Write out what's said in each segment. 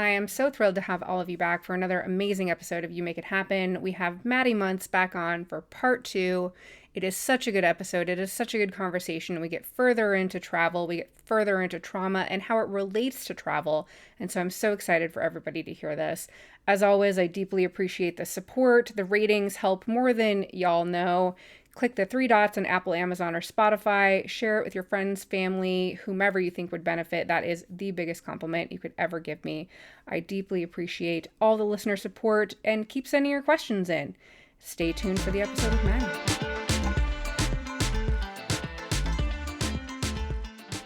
I am so thrilled to have all of you back for another amazing episode of You Make It Happen. We have Maddy Muntz back on for part 2. It is such a good episode. It is such a good conversation. We get further into travel, we get further into trauma and how it relates to travel. And so I'm so excited for everybody to hear this. As always, I deeply appreciate the support. The ratings help more than y'all know. Click the 3 dots on Apple, Amazon, or Spotify. Share it with your friends, family, whomever you think would benefit. That is the biggest compliment you could ever give me. I deeply appreciate all the listener support, and keep sending your questions in. Stay tuned for the episode with Maddy.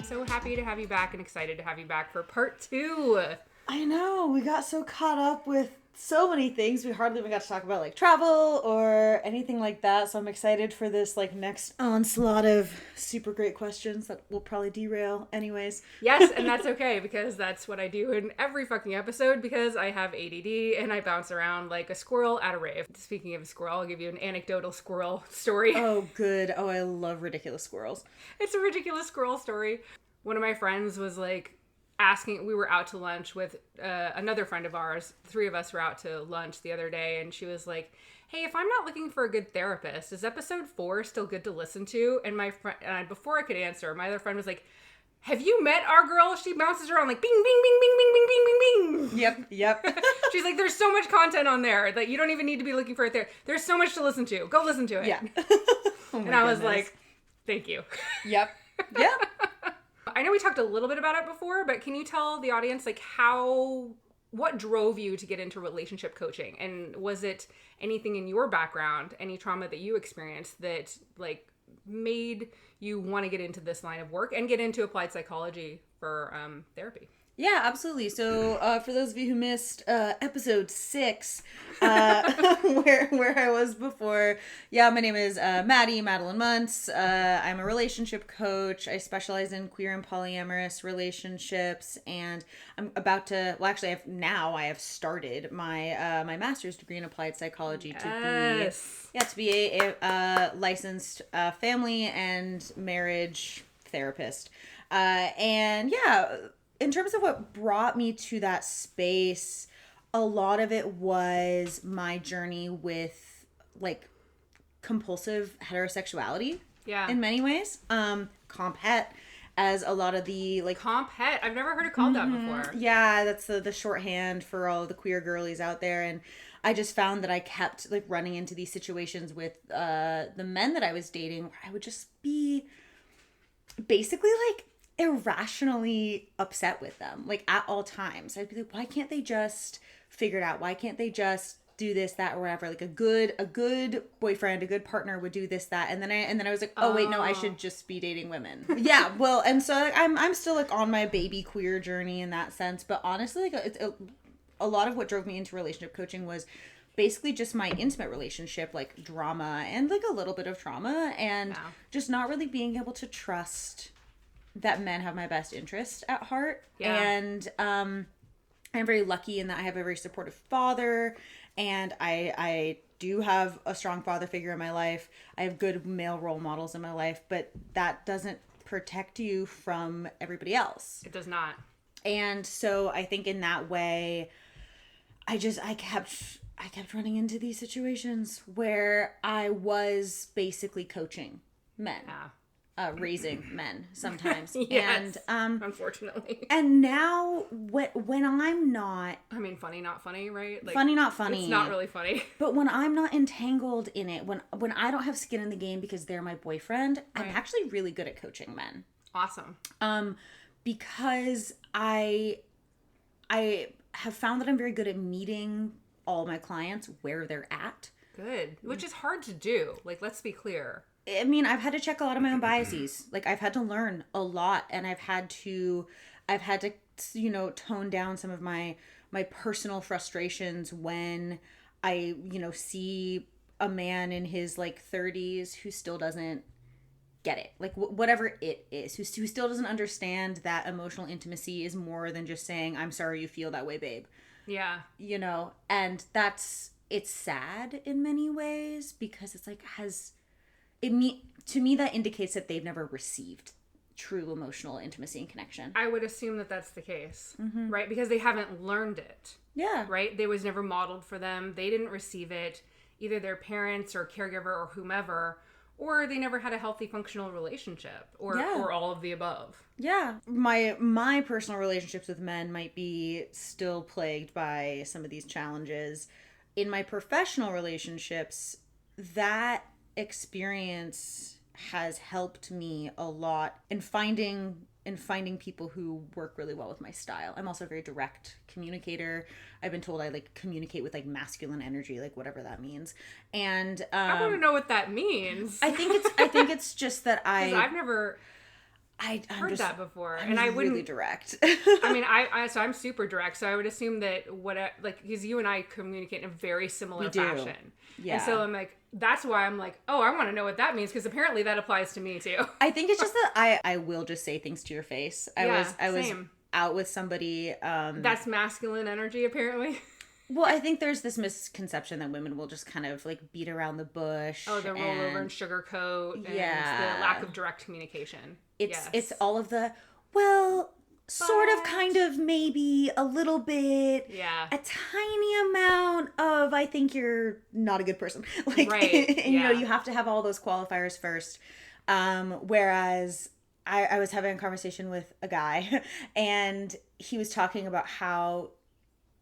So happy to have you back and excited to have you back for part 2. I know, we got so caught up with so many things. We hardly even got to talk about like travel or anything like that. So I'm excited for this like next onslaught of super great questions that will probably derail anyways. Yes, and that's okay because that's what I do in every fucking episode because I have ADD and I bounce around like a squirrel at a rave. Speaking of a squirrel, I'll give you an anecdotal squirrel story. Oh, good. Oh, I love ridiculous squirrels. It's a ridiculous squirrel story. One of my friends was like, we were out to lunch with another friend of ours. 3 of us were out to lunch the other day, and she was like, hey, if I'm not looking for a good therapist, is episode 4 still good to listen to? And my friend, before I could answer, my other friend was like, have you met our girl? She bounces around like bing, bing, bing, bing, bing, bing, bing, bing, bing. Yep. She's like, there's so much content on there that you don't even need to be looking for it there. There's so much to listen to. Go listen to it. Yeah. And I was like, thank you. Yep. I know we talked a little bit about it before, but can you tell the audience like what drove you to get into relationship coaching? And was it anything in your background, any trauma that you experienced that like made you want to get into this line of work and get into applied psychology for therapy? Yeah, absolutely. So for those of you who missed episode 6, where I was before, yeah, my name is Maddy Muntz. I'm a relationship coach. I specialize in queer and polyamorous relationships, and I'm about to. Well, actually, I have started my my master's degree in applied psychology to be a licensed family and marriage therapist, and yeah. In terms of what brought me to that space, a lot of it was my journey with like compulsive heterosexuality. Yeah. In many ways. Comp het, as a lot of the like comp het. I've never heard it called that before. Yeah, that's the shorthand for all of the queer girlies out there. And I just found that I kept like running into these situations with the men that I was dating where I would just be basically like irrationally upset with them, like at all times. I'd be like, why can't they just figure it out? Why can't they just do this, that, or whatever? Like a good boyfriend, a good partner would do this, that, and then I was like, oh wait, no, I should just be dating women. Yeah, well, and so like, I'm still like on my baby queer journey in that sense, but honestly, like a lot of what drove me into relationship coaching was basically just my intimate relationship, like drama and like a little bit of trauma, and just not really being able to trust that men have my best interest at heart. Yeah. And I'm very lucky in that I have a very supportive father, and I do have a strong father figure in my life. I have good male role models in my life, but that doesn't protect you from everybody else. It does not. And so I think in that way, I kept running into these situations where I was basically coaching men. Yeah. Raising men sometimes. Yes, and unfortunately. And now when I'm not, I mean, funny not funny, right? Like, funny not funny. It's not really funny. But when I'm not entangled in it, when I don't have skin in the game because they're my boyfriend, right. I'm actually really good at coaching men. Awesome. Because I have found that I'm very good at meeting all my clients where they're at. Good. Which is hard to do. Like, let's be clear. I mean, I've had to check a lot of my own biases. Like, I've had to learn a lot, and I've had to, you know, tone down some of my personal frustrations when I, you know, see a man in his like 30s who still doesn't get it. Like whatever it is, who still doesn't understand that emotional intimacy is more than just saying, I'm sorry you feel that way, babe. Yeah. You know, and it's sad in many ways because it's like, to me that indicates that they've never received true emotional intimacy and connection. I would assume that that's the case, right? Because they haven't learned it. Yeah. Right? It was never modeled for them. They didn't receive it. Either their parents or caregiver or whomever, or they never had a healthy functional relationship, or all of the above. Yeah. My personal relationships with men might be still plagued by some of these challenges. In my professional relationships, that experience has helped me a lot in finding people who work really well with my style. I'm also a very direct communicator. I've been told I like communicate with like masculine energy, like whatever that means. And I want to know what that means. I think it's just that I've never heard that before, and I wouldn't really direct. I mean, so I'm super direct, so I would assume that because you and I communicate in a very similar fashion. Yeah. And so I'm like, that's why I'm like, oh, I want to know what that means, because apparently that applies to me too. I think it's just that I will just say things to your face. I was same. Out with somebody. That's masculine energy, apparently. Well, I think there's this misconception that women will just kind of like beat around the bush. Oh, the roll over and sugarcoat, and the lack of direct communication. It's all of the, well, sort of, kind of, maybe, a little bit, a tiny amount of, I think you're not a good person. Like, right. And you know, you have to have all those qualifiers first. Whereas I was having a conversation with a guy, and he was talking about how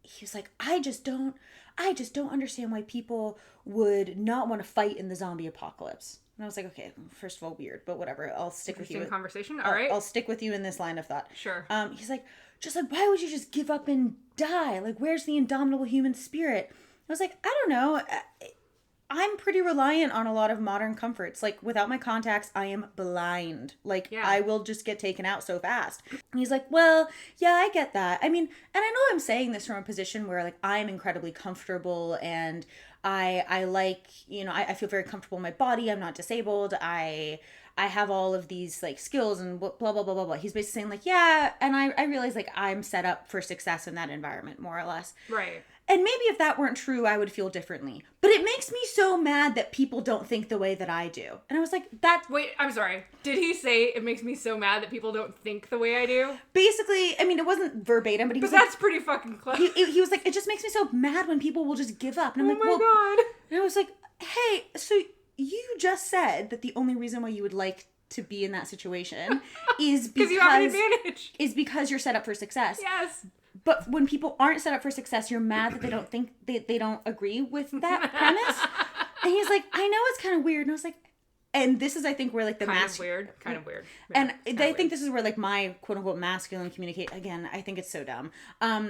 he was like, I just don't understand why people would not want to fight in the zombie apocalypse. And I was like, okay, first of all, weird, but whatever. I'll stick with you. Conversation. All right. I'll stick with you in this line of thought. Sure. He's like, why would you just give up and die? Like, where's the indomitable human spirit? I was like, I don't know. I'm pretty reliant on a lot of modern comforts. Like, without my contacts, I am blind. Like, I will just get taken out so fast. And he's like, well, yeah, I get that. I mean, and I know I'm saying this from a position where, like, I'm incredibly comfortable, and I like, you know, I feel very comfortable in my body. I'm not disabled. I have all of these, like, skills and blah, blah, blah, blah, blah. He's basically saying, like, yeah, and I realize, like, I'm set up for success in that environment, more or less. Right. And maybe if that weren't true, I would feel differently. But it makes me so mad that people don't think the way that I do. And I was like, Wait, I'm sorry. Did he say it makes me so mad that people don't think the way I do? Basically, I mean, it wasn't verbatim, but he was like... But that's pretty fucking close. He was like, it just makes me so mad when people will just give up. And I'm like, well... God. And I was like, hey, so you just said that the only reason why you would like to be in that situation is because you have an advantage. Is because you're set up for success. Yes. But when people aren't set up for success, you're mad that they don't think they don't agree with that premise. And he's like, I know it's kind of weird. And I was like, and this is, I think, where like the kind of weird. Yeah, and I think this is where like my quote unquote masculine communicate, again, I think it's so dumb.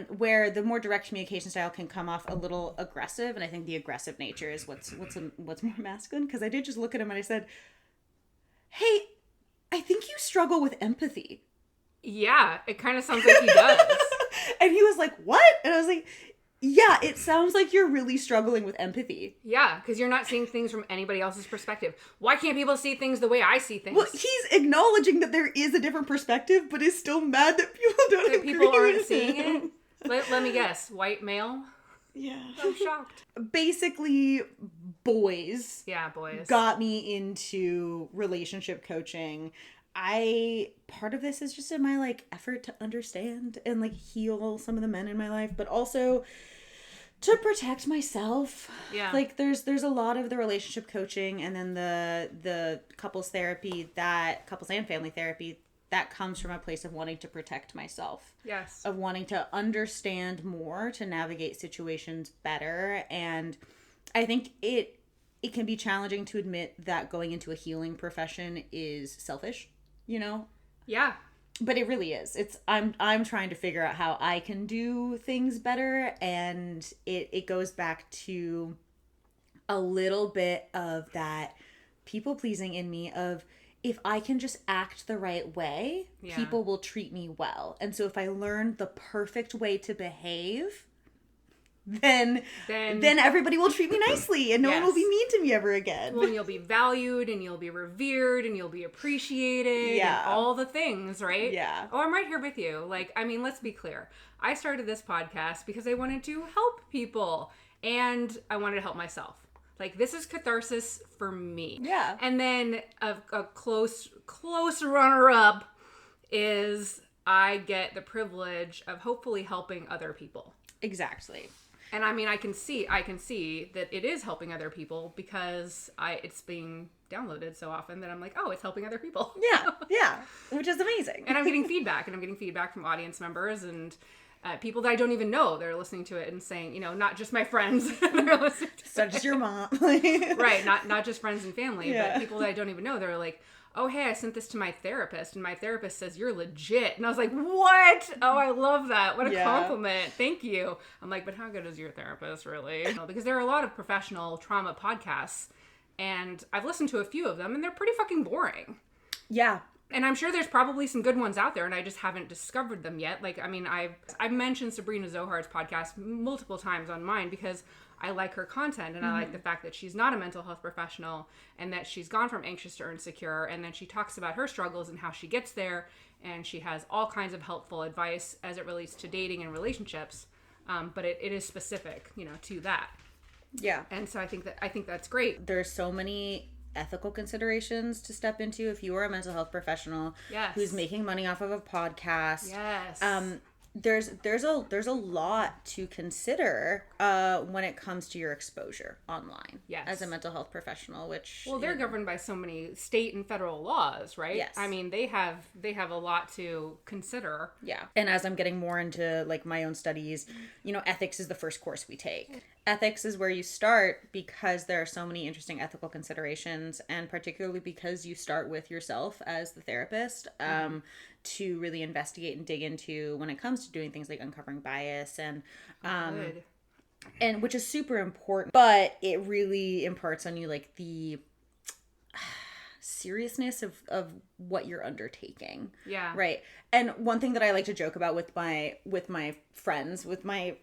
Where the more direct communication style can come off a little aggressive, and I think the aggressive nature is what's more masculine. Because I did just look at him and I said, hey, I think you struggle with empathy. Yeah, it kind of sounds like he does. And he was like, what? And I was like, yeah, it sounds like you're really struggling with empathy. Yeah, because you're not seeing things from anybody else's perspective. Why can't people see things the way I see things? Well, he's acknowledging that there is a different perspective, but is still mad that people don't agree people aren't with seeing him. it? Let me guess. White male? Yeah. I'm shocked. Basically, boys. Yeah, boys. Got me into relationship coaching. Part of this is just in my like effort to understand and like heal some of the men in my life, but also to protect myself. Yeah. Like there's a lot of the relationship coaching and then the couples therapy, that couples and family therapy, that comes from a place of wanting to protect myself. Yes. Of wanting to understand more, to navigate situations better. And I think it can be challenging to admit that going into a healing profession is selfish, you know? Yeah. But it really is. I'm trying to figure out how I can do things better, and it goes back to a little bit of that people pleasing in me of, if I can just act the right way, people will treat me well. And so if I learn the perfect way to behave, then everybody will treat me nicely and no one will be mean to me ever again. Well, and you'll be valued and you'll be revered and you'll be appreciated and all the things, right? Yeah. Oh, I'm right here with you. Like, I mean, let's be clear. I started this podcast because I wanted to help people and I wanted to help myself. Like, this is catharsis for me. Yeah. And then a close runner-up is I get the privilege of hopefully helping other people. Exactly. And I mean, I can see that it is helping other people because it's being downloaded so often that I'm like, oh, it's helping other people. Yeah, which is amazing. And I'm getting feedback, from audience members and people that I don't even know. They're listening to it and saying, not just my friends. They're listening to so just your mom. Right, not just friends and family, but people that I don't even know. They're like, oh, hey, I sent this to my therapist, and my therapist says you're legit. And I was like, what? Oh, I love that. What a compliment. Thank you. I'm like, but how good is your therapist, really? Because there are a lot of professional trauma podcasts, and I've listened to a few of them, and they're pretty fucking boring. Yeah. And I'm sure there's probably some good ones out there, and I just haven't discovered them yet. Like, I mean, I've mentioned Sabrina Zohar's podcast multiple times on mine because I like her content, and I like the fact that she's not a mental health professional and that she's gone from anxious to insecure, and then she talks about her struggles and how she gets there, and she has all kinds of helpful advice as it relates to dating and relationships, but it is specific, to that. Yeah. And so I think that's great. There's so many ethical considerations to step into if you are a mental health professional who's making money off of a podcast. Yes. There's a lot to consider when it comes to your exposure online as a mental health professional, which they're governed by so many state and federal laws, right? Yes. I mean, they have a lot to consider. Yeah. And as I'm getting more into like my own studies, ethics is the first course we take. Ethics is where you start because there are so many interesting ethical considerations, and particularly because you start with yourself as the therapist to really investigate and dig into when it comes to doing things like uncovering bias and which is super important, but it really imparts on you like the seriousness of what you're undertaking. Yeah. Right. And one thing that I like to joke about with my friends, with my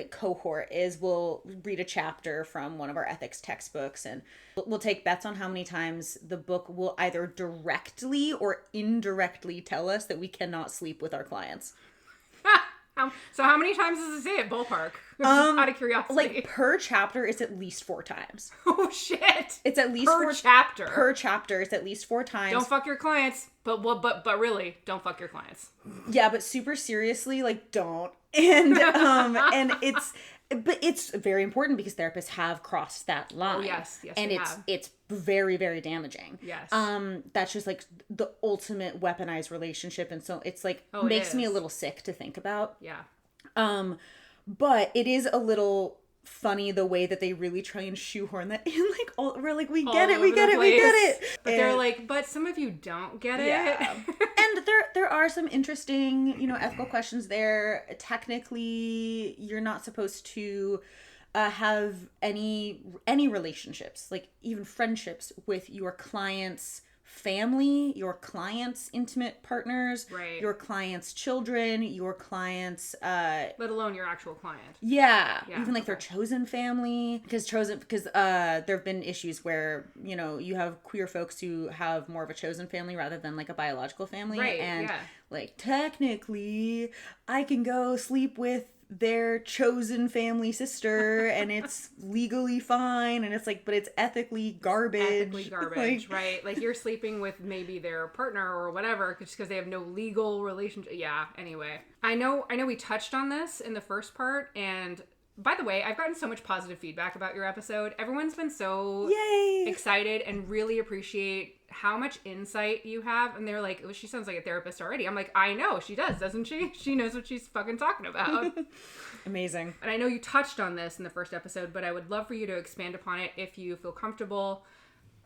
cohort, is we'll read a chapter from one of our ethics textbooks and we'll take bets on how many times the book will either directly or indirectly tell us that we cannot sleep with our clients. So how many times does it say it, ballpark? Just out of curiosity. Like per chapter, it's at least 4 times. Oh shit! It's at least per chapter. Per chapter, it's at least 4 times. Don't fuck your clients, but really, don't fuck your clients. Yeah, but super seriously, like don't. And and it's very important because therapists have crossed that line. Oh yes, and it's very, very damaging. Yes. That's just like the ultimate weaponized relationship, and so it's like it makes me a little sick to think about. Yeah. But it is a little funny the way that they really try and shoehorn that in, like we're like we get it. But they're like, but some of you don't get it. And there are some interesting, ethical questions there. Technically, you're not supposed to have any relationships, like even friendships, with your clients' family, your clients' intimate partners, right, your clients' children, your clients' let alone your actual client. Yeah, even like their chosen family, because there have been issues where you have queer folks who have more of a chosen family rather than like a biological family, right? And like technically, I can go sleep with their chosen family sister and it's legally fine, and it's like, but it's ethically garbage. Right? Like you're sleeping with maybe their partner or whatever just because they have no legal relationship. Yeah, anyway. I know we touched on this in the first part, and by the way, I've gotten so much positive feedback about your episode. Everyone's been so excited and really appreciate how much insight you have. And they're like, oh, she sounds like a therapist already. I'm like, I know, she does, doesn't she? She knows what she's fucking talking about. Amazing. And I know you touched on this in the first episode, but I would love for you to expand upon it if you feel comfortable.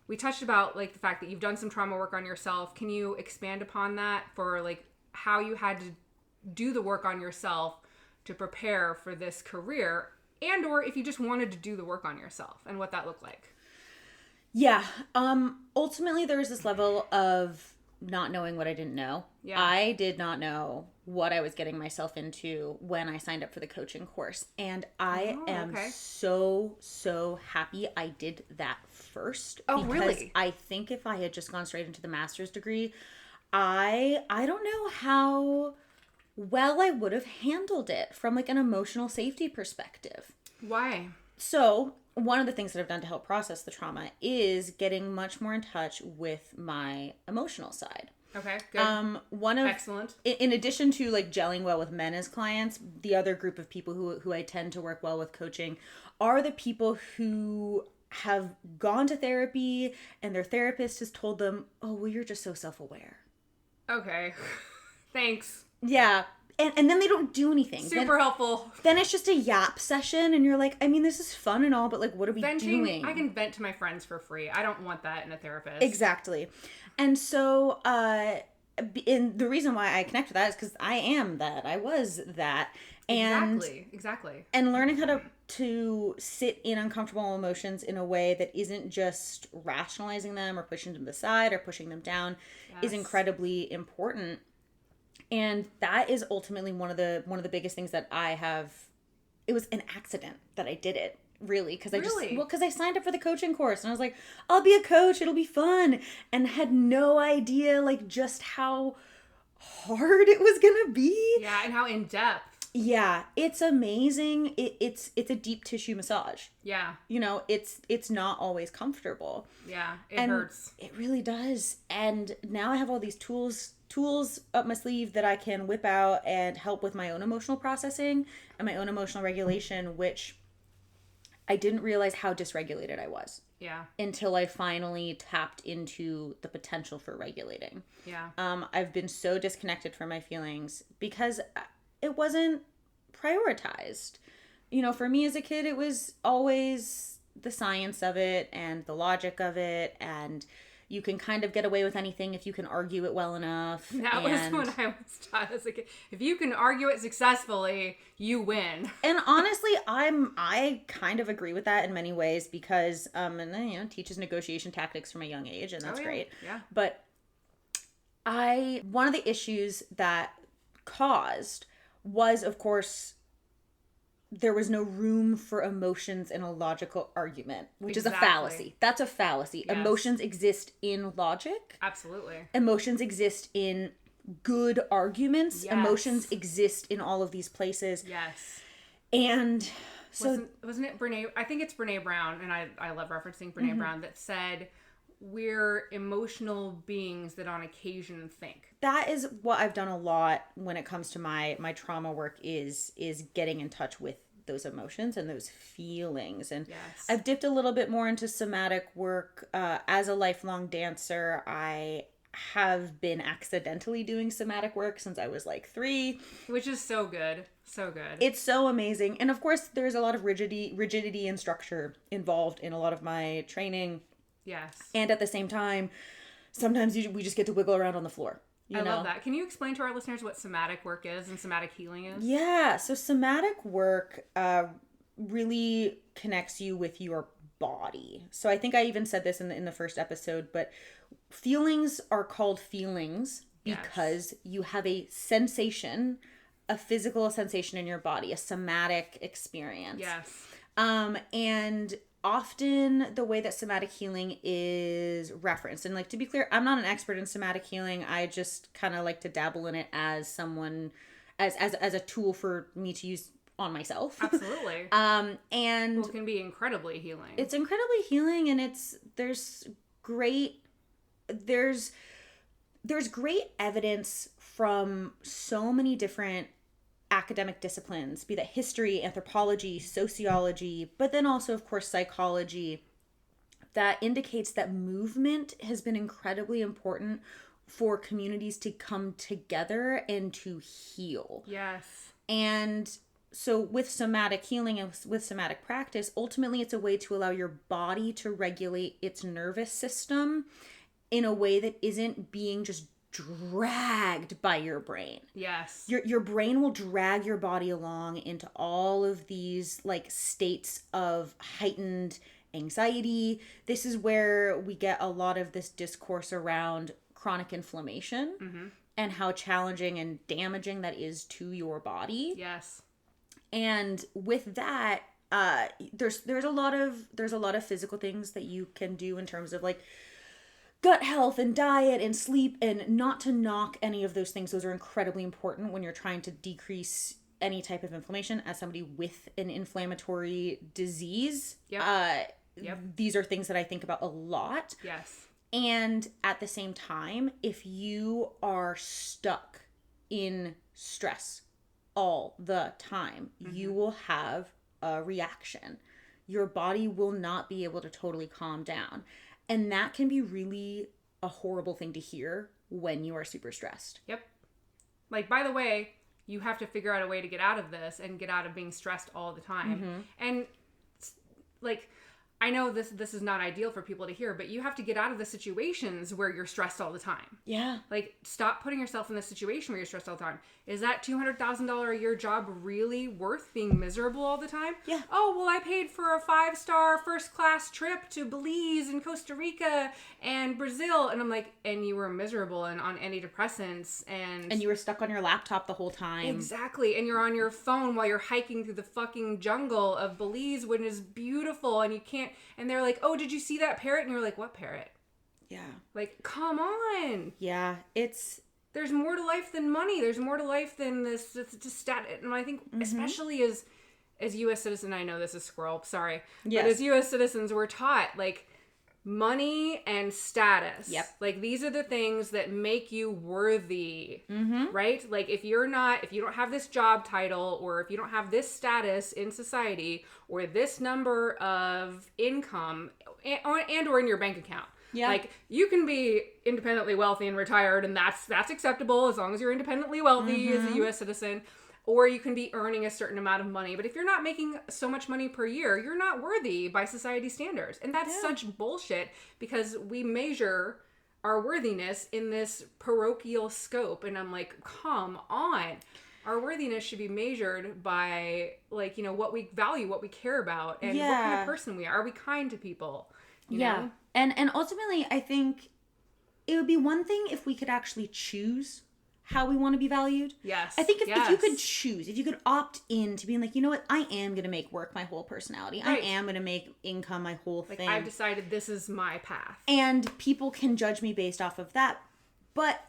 We touched about like the fact that you've done some trauma work on yourself. Can you expand upon that for like how you had to do the work on yourself to prepare for this career, and or if you just wanted to do the work on yourself and what that looked like? Yeah. Ultimately, there was this level of not knowing what I didn't know. Yeah. I did not know what I was getting myself into when I signed up for the coaching course. And I am so happy I did that first. Oh, because really? I think if I had just gone straight into the master's degree, I don't know how well I would have handled it from like an emotional safety perspective. Why? So one of the things that I've done to help process the trauma is getting much more in touch with my emotional side. Okay, good. One of Excellent. In addition to like gelling well with men as clients, the other group of people who I tend to work well with coaching are the people who have gone to therapy and their therapist has told them, "Oh, well, you're just so self-aware." Okay. Thanks. Yeah. And then they don't do anything. Super helpful. Then it's just a yap session and you're like, I mean, this is fun and all, but like, what are we Venting, doing? I can vent to my friends for free. I don't want that in a therapist. Exactly. And so, and the reason why I connect with that is because I am that. I was that. And Exactly. And learning how to sit in uncomfortable emotions in a way that isn't just rationalizing them or pushing them aside or pushing them down is incredibly important. And that is ultimately one of the biggest things that I have. It was an accident that I did it, really, because I signed up for the coaching course and I was like, I'll be a coach, it'll be fun, and had no idea like just how hard it was gonna be. Yeah, and how in depth. Yeah, it's amazing. It's a deep tissue massage. Yeah. You know, it's not always comfortable. Yeah, it hurts. It really does. And now I have all these tools up my sleeve that I can whip out and help with my own emotional processing and my own emotional regulation, which I didn't realize how dysregulated I was. Yeah. Until I finally tapped into the potential for regulating. Yeah. I've been so disconnected from my feelings because it wasn't prioritized. You know, for me as a kid, it was always the science of it and the logic of it, and you can kind of get away with anything if you can argue it well enough. That was what I was taught as a kid. If you can argue it successfully, you win. And honestly, I kind of agree with that in many ways because and then, you know, teaches negotiation tactics from a young age, and that's great. Yeah. But one of the issues that caused was, of course, there was no room for emotions in a logical argument, which is a fallacy. That's a fallacy. Yes. Emotions exist in logic. Absolutely. Emotions exist in good arguments. Yes. Emotions exist in all of these places. Yes. And so... Wasn't it Brene... I think it's Brene Brown, and I love referencing Brene Brown, that said, we're emotional beings that on occasion think. That is what I've done a lot when it comes to my trauma work is getting in touch with those emotions and those feelings. And yes. I've dipped a little bit more into somatic work. As a lifelong dancer, I have been accidentally doing somatic work since I was like 3. Which is so good. So good. It's so amazing. And of course, there's a lot of rigidity and structure involved in a lot of my training. Yes. And at the same time, sometimes we just get to wiggle around on the floor. I love that. Can you explain to our listeners what somatic work is and somatic healing is? Yeah. So somatic work really connects you with your body. So I think I even said this in the first episode, but feelings are called feelings because you have a sensation, a physical sensation in your body, a somatic experience. Yes. And often the way that somatic healing is referenced, and like to be clear, I'm not an expert in somatic healing. I just kind of like to dabble in it as someone, as a tool for me to use on myself. Absolutely. And it can be incredibly healing. It's incredibly healing, and there's great evidence from so many different academic disciplines, be that history, anthropology, sociology, but then also, of course, psychology, that indicates that movement has been incredibly important for communities to come together and to heal. Yes. And so with somatic healing and with somatic practice, ultimately it's a way to allow your body to regulate its nervous system in a way that isn't being just dragged by your brain. Yes. Your brain will drag your body along into all of these like states of heightened anxiety. This is where we get a lot of this discourse around chronic inflammation and how challenging and damaging that is to your body. Yes. And with that, there's a lot of physical things that you can do in terms of like gut health and diet and sleep, and not to knock any of those things. Those are incredibly important when you're trying to decrease any type of inflammation. As somebody with an inflammatory disease, these are things that I think about a lot. Yes. And at the same time, if you are stuck in stress all the time, you will have a reaction. Your body will not be able to totally calm down. And that can be really a horrible thing to hear when you are super stressed. Yep. Like, by the way, you have to figure out a way to get out of this and get out of being stressed all the time. And like, I know this is not ideal for people to hear, but you have to get out of the situations where you're stressed all the time. Yeah. Like, stop putting yourself in the situation where you're stressed all the time. Is that $200,000 a year job really worth being miserable all the time? Yeah. Oh, well, I paid for a 5-star first class trip to Belize and Costa Rica and Brazil. And I'm like, and you were miserable and on antidepressants and you were stuck on your laptop the whole time. Exactly. And you're on your phone while you're hiking through the fucking jungle of Belize when it's beautiful and you can't, and they're like, oh, did you see that parrot? And you're like, what parrot? Yeah. Like, come on. Yeah. There's more to life than money. There's more to life than this just stat. And I think especially as U.S. citizens, I know this is squirrel, sorry. Yes. But as U.S. citizens, we're taught, like, money and status. Yep. Like, these are the things that make you worthy, right? Like, if you don't have this job title, or if you don't have this status in society, or this number of income, and or in your bank account. Yeah. Like, you can be independently wealthy and retired, and that's acceptable as long as you're independently wealthy as a U.S. citizen. Or you can be earning a certain amount of money. But if you're not making so much money per year, you're not worthy by society standards. And that's such bullshit, because we measure our worthiness in this parochial scope. And I'm like, come on. Our worthiness should be measured by, like, you know, what we value, what we care about, and what kind of person we are. Are we kind to people? You know? And ultimately, I think it would be one thing if we could actually choose how we want to be valued. Yes. I think if you could choose, if you could opt in to being like, you know what, I am going to make work my whole personality. Right. I am going to make income my whole thing. I've decided this is my path. And people can judge me based off of that. But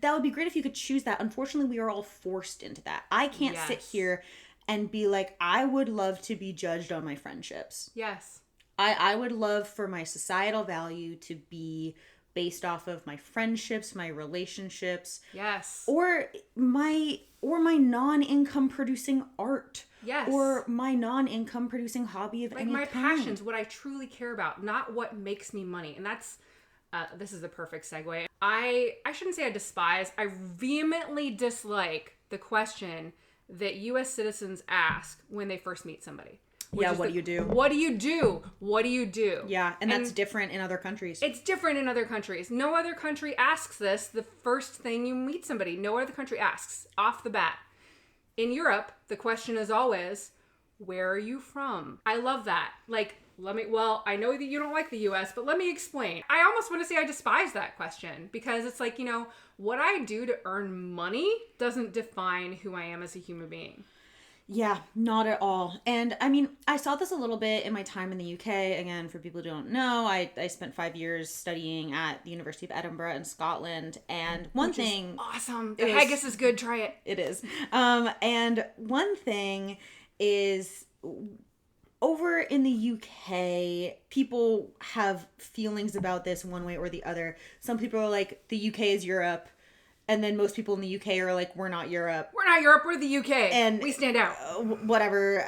that would be great if you could choose that. Unfortunately, we are all forced into that. I can't sit here and be like, I would love to be judged on my friendships. Yes. I would love for my societal value to be based off of my friendships, my relationships. Yes. Or my non-income producing art. Yes. Or my non-income producing hobby of any kind. Like, my passions, what I truly care about, not what makes me money. And that's, this is the perfect segue. I shouldn't say I despise, I vehemently dislike the question that U.S. citizens ask when they first meet somebody. What do you do? What do you do? What do you do? Yeah, and that's different in other countries. It's different in other countries. No other country asks this the first thing you meet somebody. No other country asks off the bat. In Europe, the question is always, where are you from? I love that. Like, I know that you don't like the US, but let me explain. I almost want to say I despise that question, because it's like, you know, what I do to earn money doesn't define who I am as a human being. Yeah, not at all. And I mean, I saw this a little bit in my time in the UK. Again, for people who don't know, I spent 5 years studying at the University of Edinburgh in Scotland. And one thing... awesome. The haggis is good. Try it. It is. And one thing is... over in the UK, people have feelings about this one way or the other. Some people are like, the UK is Europe. And then most people in the UK are like, we're not Europe. We're not Europe, we're the UK. And we stand out. Whatever.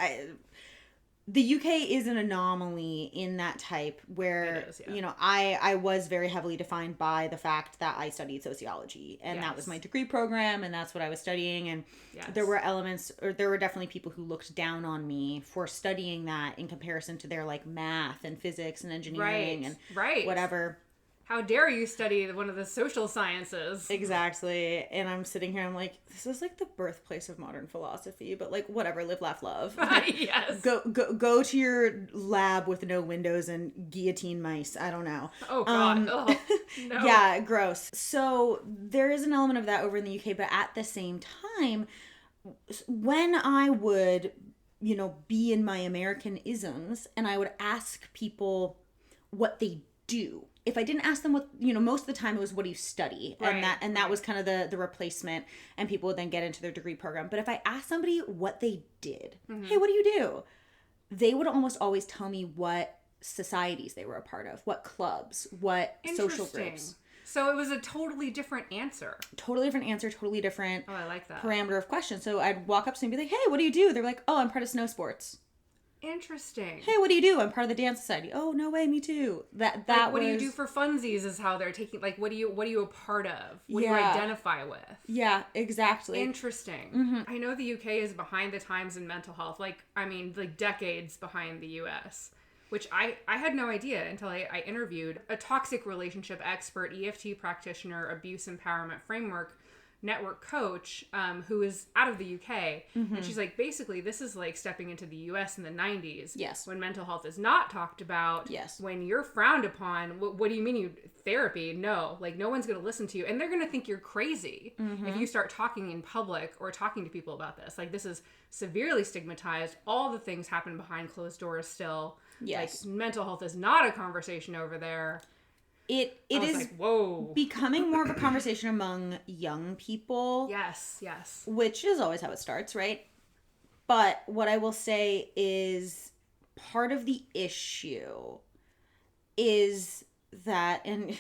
The UK is an anomaly in that type where, you know, I was very heavily defined by the fact that I studied sociology. And that was my degree program, and that's what I was studying. And there were there were definitely people who looked down on me for studying that in comparison to their, like, math and physics and engineering and whatever. How dare you study one of the social sciences? Exactly. And I'm sitting here, I'm like, this is like the birthplace of modern philosophy, but like, whatever, live, laugh, love. Yes. Go to your lab with no windows and guillotine mice. I don't know. Oh, God. No. Yeah, gross. So there is an element of that over in the UK, but at the same time, when I would, you know, be in my American isms and I would ask people what they do, if I didn't ask them what, you know, most of the time it was, what do you study? Right, and that was kind of the replacement, and people would then get into their degree program. But if I asked somebody what they did, hey, what do you do? They would almost always tell me what societies they were a part of, what clubs, what social groups. So it was a totally different answer. Totally different answer, totally different I like that. Parameter of question. So I'd walk up to them and be like, hey, what do you do? They're like, oh, I'm part of snow sports. Interesting. Hey, what do you do? I'm part of the dance society. Oh, no way, me too. That like, what do you do for funsies is how they're taking, like, what are you a part of? What do you identify with? Yeah, exactly. Interesting. Mm-hmm. I know the UK is behind the times in mental health, like decades behind the US, which I had no idea until I interviewed a toxic relationship expert, EFT practitioner, abuse empowerment framework network coach who is out of the UK. Mm-hmm. And she's like, basically, this is like stepping into the US in the 90s. Yes. When mental health is not talked about. Yes. When you're frowned upon. What do you mean therapy? No. Like, no one's going to listen to you. And they're going to think you're crazy if you start talking in public or talking to people about this. Like, this is severely stigmatized. All the things happen behind closed doors still. Yes. Like, mental health is not a conversation over there. It is like, whoa. Becoming more of a conversation among young people. Yes. Which is always how it starts, right? But what I will say is part of the issue is that, and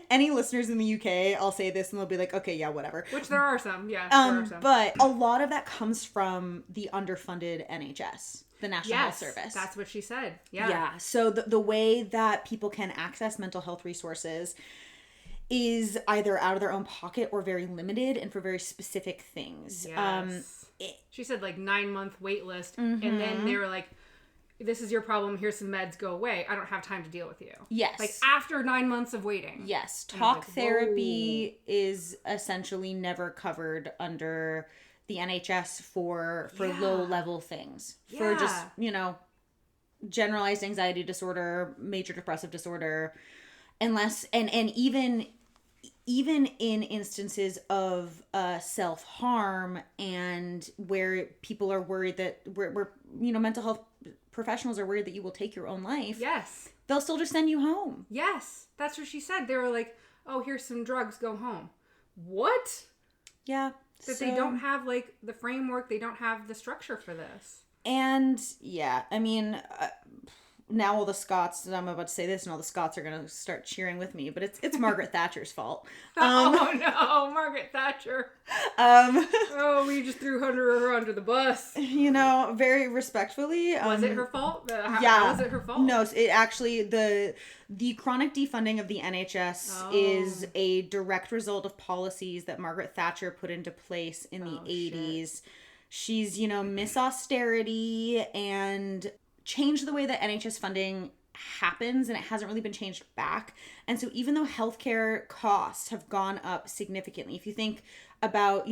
any listeners in the UK, I'll say this and they'll be like, okay, yeah, whatever. Which there are some, yeah. There are some. But a lot of that comes from the underfunded NHS. The National Health Service. That's what she said. Yeah. Yeah. So the way that people can access mental health resources is either out of their own pocket or very limited and for very specific things. Yes. She said like 9-month wait list. And then they were like, this is your problem. Here's some meds. Go away. I don't have time to deal with you. Yes. Like after 9 months of waiting. Yes. Talk therapy is essentially never covered under the NHS for low level things, for just, generalized anxiety disorder, major depressive disorder, unless, and even in instances of self-harm and where people are worried that where mental health professionals are worried that you will take your own life. Yes. They'll still just send you home. Yes. That's what she said. They were like, oh, here's some drugs, go home. What? Yeah. That they don't have, like, the framework, they don't have the structure for this. And, yeah, I mean, now all the Scots, and I'm about to say this, and all the Scots are going to start cheering with me, but it's Margaret Thatcher's fault. Oh, no, Margaret Thatcher. We just threw her under the bus. Very respectfully. Was it her fault? How was it her fault? No, it actually, the chronic defunding of the NHS is a direct result of policies that Margaret Thatcher put into place in the 80s. Shit. She's, miss austerity and changed the way that NHS funding happens, and it hasn't really been changed back. And so even though healthcare costs have gone up significantly, if you think about,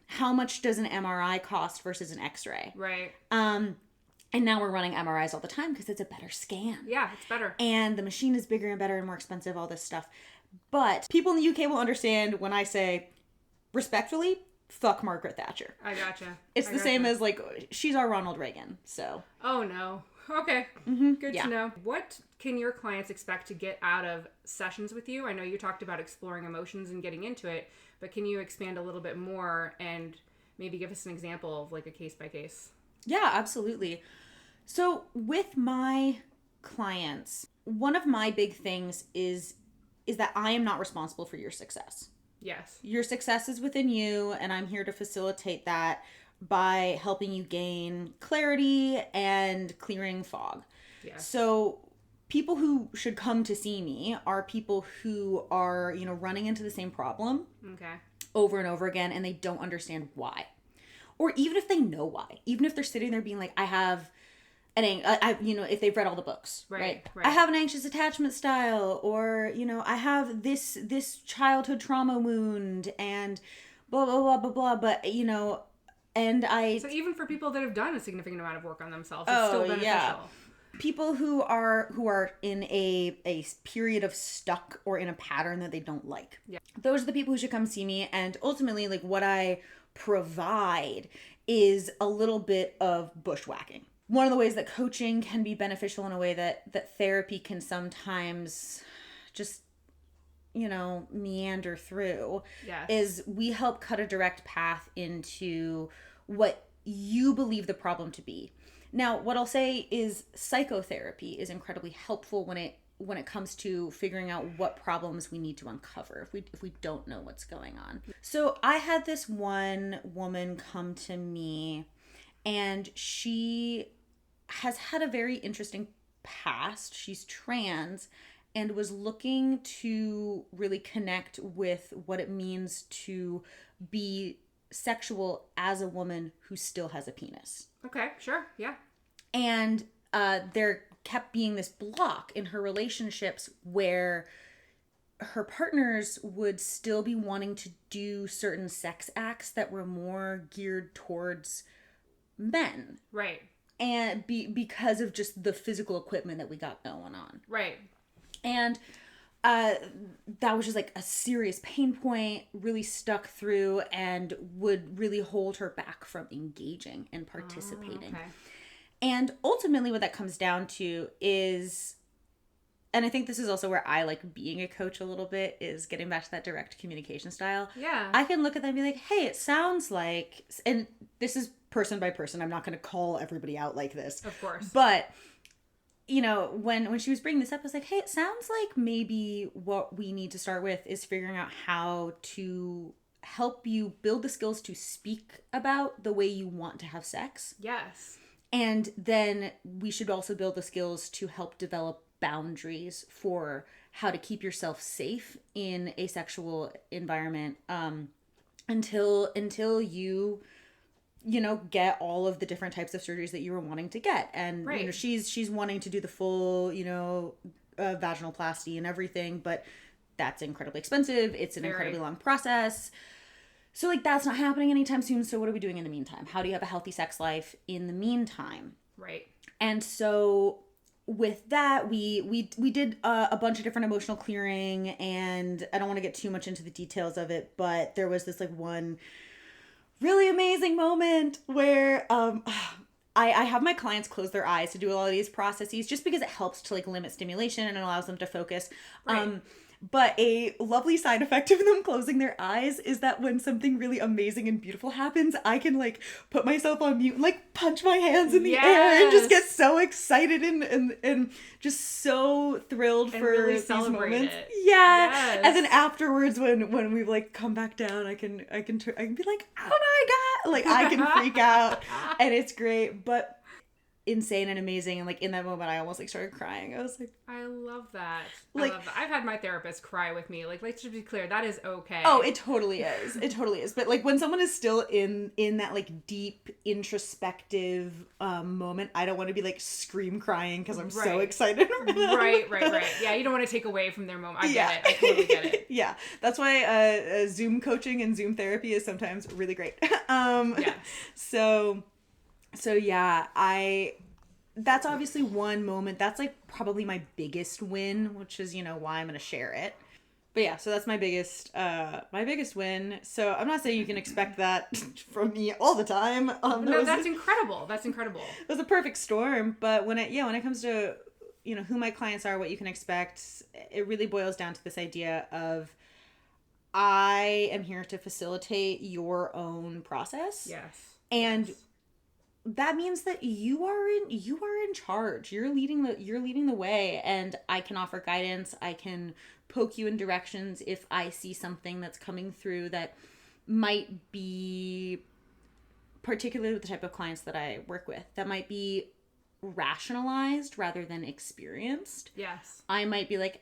how much does an MRI cost versus an X-ray? Right. And now we're running MRIs all the time because it's a better scan. Yeah, it's better. And the machine is bigger and better and more expensive, all this stuff. But people in the UK will understand when I say, respectfully, fuck Margaret Thatcher. I gotcha. It's the same as, like, she's our Ronald Reagan, so. Oh, no. Okay. Good to know. What can your clients expect to get out of sessions with you? I know you talked about exploring emotions and getting into it, but can you expand a little bit more and maybe give us an example of, like, a case by case? Yeah, absolutely. So with my clients, one of my big things is that I am not responsible for your success. Yes. Your success is within you, and I'm here to facilitate that by helping you gain clarity and clearing fog. Yes. So people who should come to see me are people who are, running into the same problem over and over again, and they don't understand why. Or even if they know why, even if they're sitting there being like, I have if they've read all the books, right? I have an anxious attachment style, or, I have this childhood trauma wound and blah, blah, blah, blah, blah. But, so even for people that have done a significant amount of work on themselves, it's still beneficial. Yeah. People who are in a period of stuck or in a pattern that they don't like. Yeah. Those are the people who should come see me. And ultimately, like, what I provide is a little bit of bushwhacking. One of the ways that coaching can be beneficial in a way that therapy can sometimes just, meander through is we help cut a direct path into what you believe the problem to be. Now, what I'll say is psychotherapy is incredibly helpful when it comes to figuring out what problems we need to uncover if we don't know what's going on. So I had this one woman come to me, and she has had a very interesting past. She's trans and was looking to really connect with what it means to be sexual as a woman who still has a penis. Okay, sure, yeah. And there kept being this block in her relationships where her partners would still be wanting to do certain sex acts that were more geared towards men. Right. And because of just the physical equipment that we got going on. Right. And that was just like a serious pain point, really stuck through, and would really hold her back from engaging and participating. Okay. And ultimately what that comes down to is, and I think this is also where I like being a coach a little bit, is getting back to that direct communication style. Yeah. I can look at them and be like, hey, it sounds like, and this is person by person, I'm not going to call everybody out like this. Of course. But, you know, when she was bringing this up, I was like, hey, it sounds like maybe what we need to start with is figuring out how to help you build the skills to speak about the way you want to have sex. Yes. And then we should also build the skills to help develop boundaries for how to keep yourself safe in a sexual environment until you know, get all of the different types of surgeries that you were wanting to get. And right. You know, she's wanting to do the full, you know, vaginoplasty and everything, but that's incredibly expensive. It's an incredibly long process. So like that's not happening anytime soon. So what are we doing in the meantime? How do you have a healthy sex life in the meantime? Right. And so with that, we did a bunch of different emotional clearing, and I don't want to get too much into the details of it, but there was this like one really amazing moment where I have my clients close their eyes to do all of these processes just because it helps to like limit stimulation and it allows them to focus. Right. But a lovely side effect of them closing their eyes is that when something really amazing and beautiful happens, I can like put myself on mute and like punch my hands in the air and just get so excited and just so thrilled and for really these moments. Yes. And then afterwards when we've like come back down, I can be like, oh my God, like I can freak out and it's great, but insane and amazing. And like in that moment I almost like started crying. I was like, I love that. Like, I love that. I've had my therapist cry with me. Like, let's just be clear, that is okay. Oh, it totally is. It totally is. But like when someone is still in that like deep introspective moment, I don't want to be like scream crying because I'm so excited for them. Right. Yeah, you don't want to take away from their moment. I get it. I totally get it. Yeah. That's why Zoom coaching and Zoom therapy is sometimes really great. Yes. So yeah, that's obviously one moment. That's like probably my biggest win, which is, you know, why I'm going to share it. But yeah, so that's my biggest win. So I'm not saying you can expect that from me all the time. No, that's incredible. That's incredible. It was a perfect storm. But when it comes to, you know, who my clients are, what you can expect, it really boils down to this idea of I am here to facilitate your own process. Yes. And that means that you are in charge. You're leading the way, and I can offer guidance. I can poke you in directions if I see something that's coming through that might be, particularly with the type of clients that I work with, that might be rationalized rather than experienced. Yes. I might be like,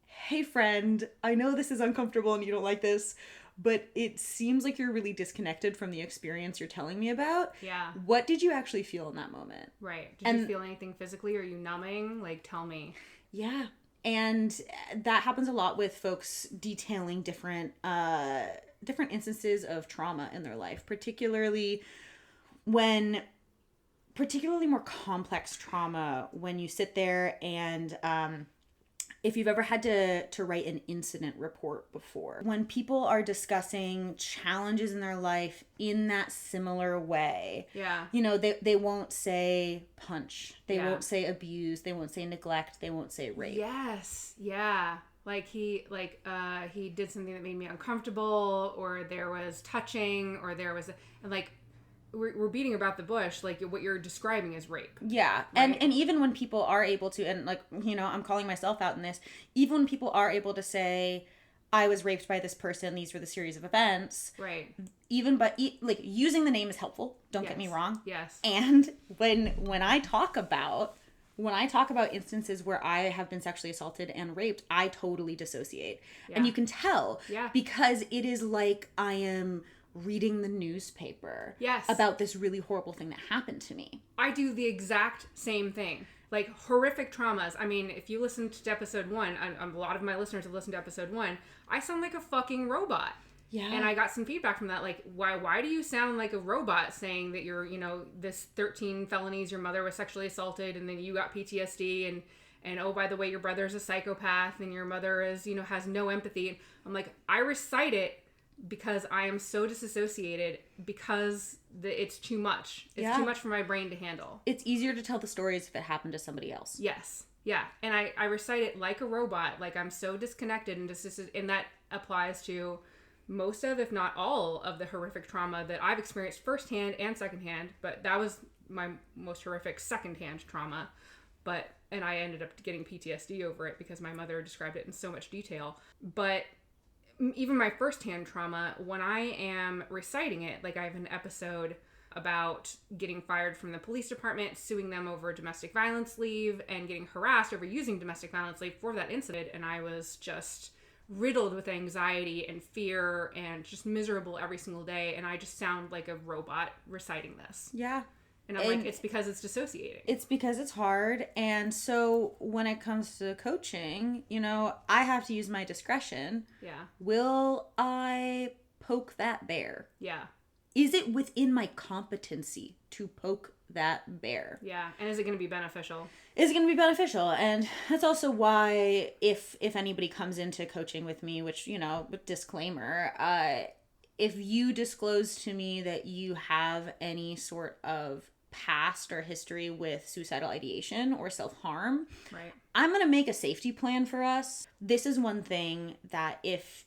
hey friend, I know this is uncomfortable and you don't like this, but it seems like you're really disconnected from the experience you're telling me about. Yeah. What did you actually feel in that moment? Right. Did you feel anything physically? Are you numbing? Like, tell me. Yeah. And that happens a lot with folks detailing different instances of trauma in their life, particularly more complex trauma, when you sit there and, if you've ever had to write an incident report before, when people are discussing challenges in their life in that similar way, you know, they won't say punch, they won't say abuse, they won't say neglect, they won't say rape. Yes. Yeah. Like he did something that made me uncomfortable, or there was touching, or there was we're beating about the bush. Like, what you're describing is rape. Yeah. Right? And even when people are able to, and like, you know, I'm calling myself out in this, even when people are able to say, I was raped by this person, these were the series of events. Right. Even, but like, using the name is helpful. Don't get me wrong. Yes. And when I talk about instances where I have been sexually assaulted and raped, I totally dissociate. Yeah. And you can tell. Yeah. Because it is like I am reading the newspaper. Yes. About this really horrible thing that happened to me. I do the exact same thing. Like, horrific traumas. I mean, if you listened to episode 1, a lot of my listeners have listened to episode 1, I sound like a fucking robot. Yeah. And I got some feedback from that, like, why do you sound like a robot saying that you're, you know, this 13 felonies, your mother was sexually assaulted, and then you got PTSD, and oh, by the way, your brother's a psychopath, and your mother is, you know, has no empathy. And I'm like, I recite it because I am so disassociated because it's too much. It's too much for my brain to handle. It's easier to tell the stories if it happened to somebody else. Yes. Yeah. And I recite it like a robot. Like, I'm so disconnected, and that applies to most of, if not all, of the horrific trauma that I've experienced firsthand and secondhand. But that was my most horrific secondhand trauma. And I ended up getting PTSD over it because my mother described it in so much detail. But even my firsthand trauma, when I am reciting it, like, I have an episode about getting fired from the police department, suing them over domestic violence leave, and getting harassed over using domestic violence leave for that incident. And I was just riddled with anxiety and fear and just miserable every single day. And I just sound like a robot reciting this. Yeah. And I'm like, it's because it's dissociating. It's because it's hard. And so when it comes to coaching, you know, I have to use my discretion. Yeah. Will I poke that bear? Yeah. Is it within my competency to poke that bear? Yeah. And is it going to be beneficial? Is it going to be beneficial? And that's also why if anybody comes into coaching with me, which, you know, disclaimer, if you disclose to me that you have any sort of past or history with suicidal ideation or self-harm, right, I'm going to make a safety plan for us. This is one thing that if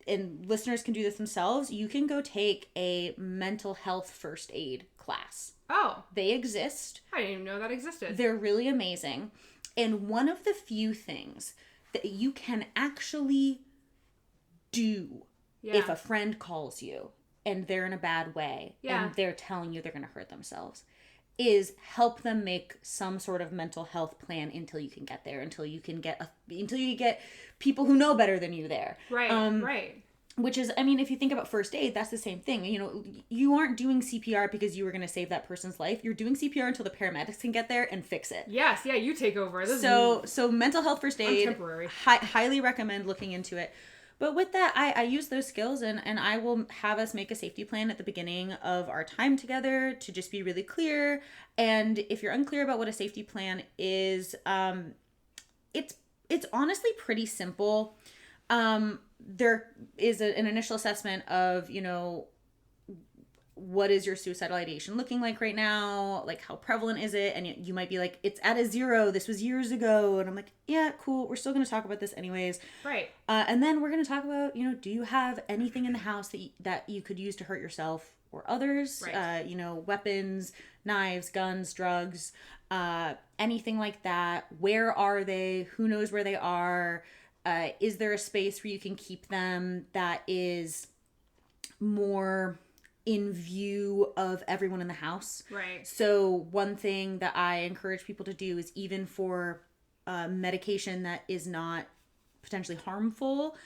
and listeners can do this themselves, you can go take a mental health first aid class. Oh. They exist. I didn't even know that existed. They're really amazing. And one of the few things that you can actually do if a friend calls you and they're in a bad way and they're telling you they're going to hurt themselves is help them make some sort of mental health plan until you can get there, until you get people who know better than you there. Right, right. Which is, I mean, if you think about first aid, that's the same thing. You know, you aren't doing CPR because you were going to save that person's life. You're doing CPR until the paramedics can get there and fix it. Yes, yeah, you take over. So mental health first aid, temporary. Highly recommend looking into it. But with that, I use those skills and I will have us make a safety plan at the beginning of our time together to just be really clear. And if you're unclear about what a safety plan is, it's honestly pretty simple. There is an initial assessment of, you know, what is your suicidal ideation looking like right now? Like, how prevalent is it? And you might be like, it's at a 0. This was years ago. And I'm like, yeah, cool. We're still going to talk about this anyways. Right. And then we're going to talk about, you know, do you have anything in the house that you could use to hurt yourself or others? Right. You know, weapons, knives, guns, drugs, anything like that. Where are they? Who knows where they are? Is there a space where you can keep them that is more in view of everyone in the house? Right. So one thing that I encourage people to do is, even for medication that is not potentially harmful,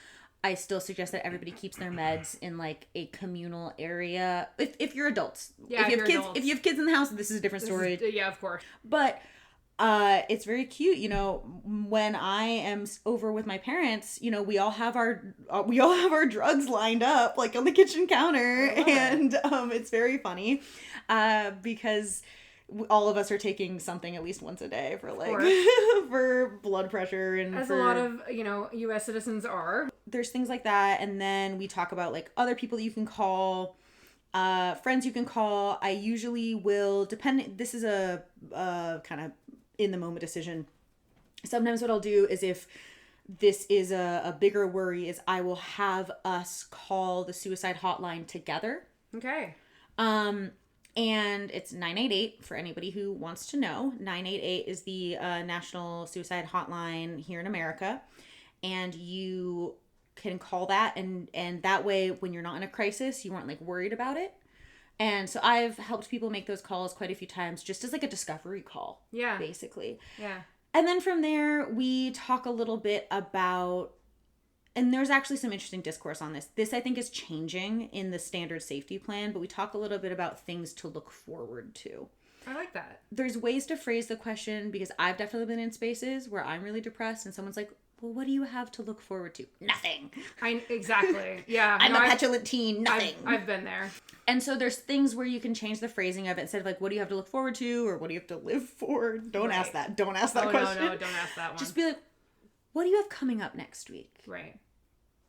I still suggest that everybody keeps their meds in like a communal area. If you're adults, yeah, if you have kids in the house, this is a different story. Yeah, of course. But it's very cute, you know, when I am over with my parents, you know, we all have our drugs lined up like on the kitchen counter, and it's very funny because all of us are taking something at least once a day for like for blood pressure, and as a lot of, you know, US citizens are. There's things like that. And then we talk about like other people that you can call, friends you can call. I usually will this is a kind of in the moment decision. Sometimes what I'll do is, if this is a bigger worry, is I will have us call the suicide hotline together. Okay. And it's 988 for anybody who wants to know. 988 is the National Suicide Hotline here in America. And you can call that, and that way when you're not in a crisis, you aren't like worried about it. And so I've helped people make those calls quite a few times just as like a discovery call. Yeah. Basically. Yeah. And then from there, we talk a little bit about, and there's actually some interesting discourse on this. This, I think, is changing in the standard safety plan, but we talk a little bit about things to look forward to. I like that. There's ways to phrase the question, because I've definitely been in spaces where I'm really depressed and someone's like, well, what do you have to look forward to? Nothing. Exactly. Yeah. I'm a petulant teen. Nothing. I've been there. And so there's things where you can change the phrasing of it instead of like, what do you have to look forward to? Or what do you have to live for? Don't ask that. Don't ask that question. No, don't ask that one. Just be like, what do you have coming up next week? Right.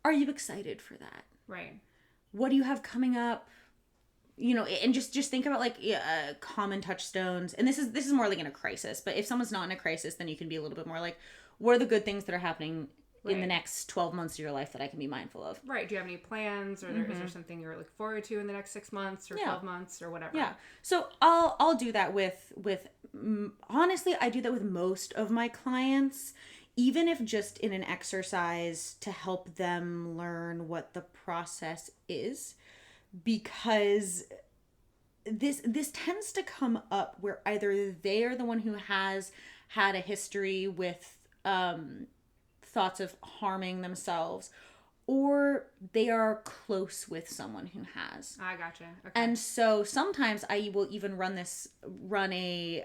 Are you excited for that? Right. What do you have coming up? You know, and just think about like common touchstones. And this is more like in a crisis. But if someone's not in a crisis, then you can be a little bit more like, what are the good things that are happening in the next 12 months of your life that I can be mindful of? Right. Do you have any plans, or is there something you're looking forward to in the next 6 months or 12 months or whatever? Yeah. So I'll do that with honestly, I do that with most of my clients, even if just in an exercise to help them learn what the process is, because this tends to come up where either they are the one who has had a history with thoughts of harming themselves, or they are close with someone who has. I gotcha. Okay. And so sometimes I will even run a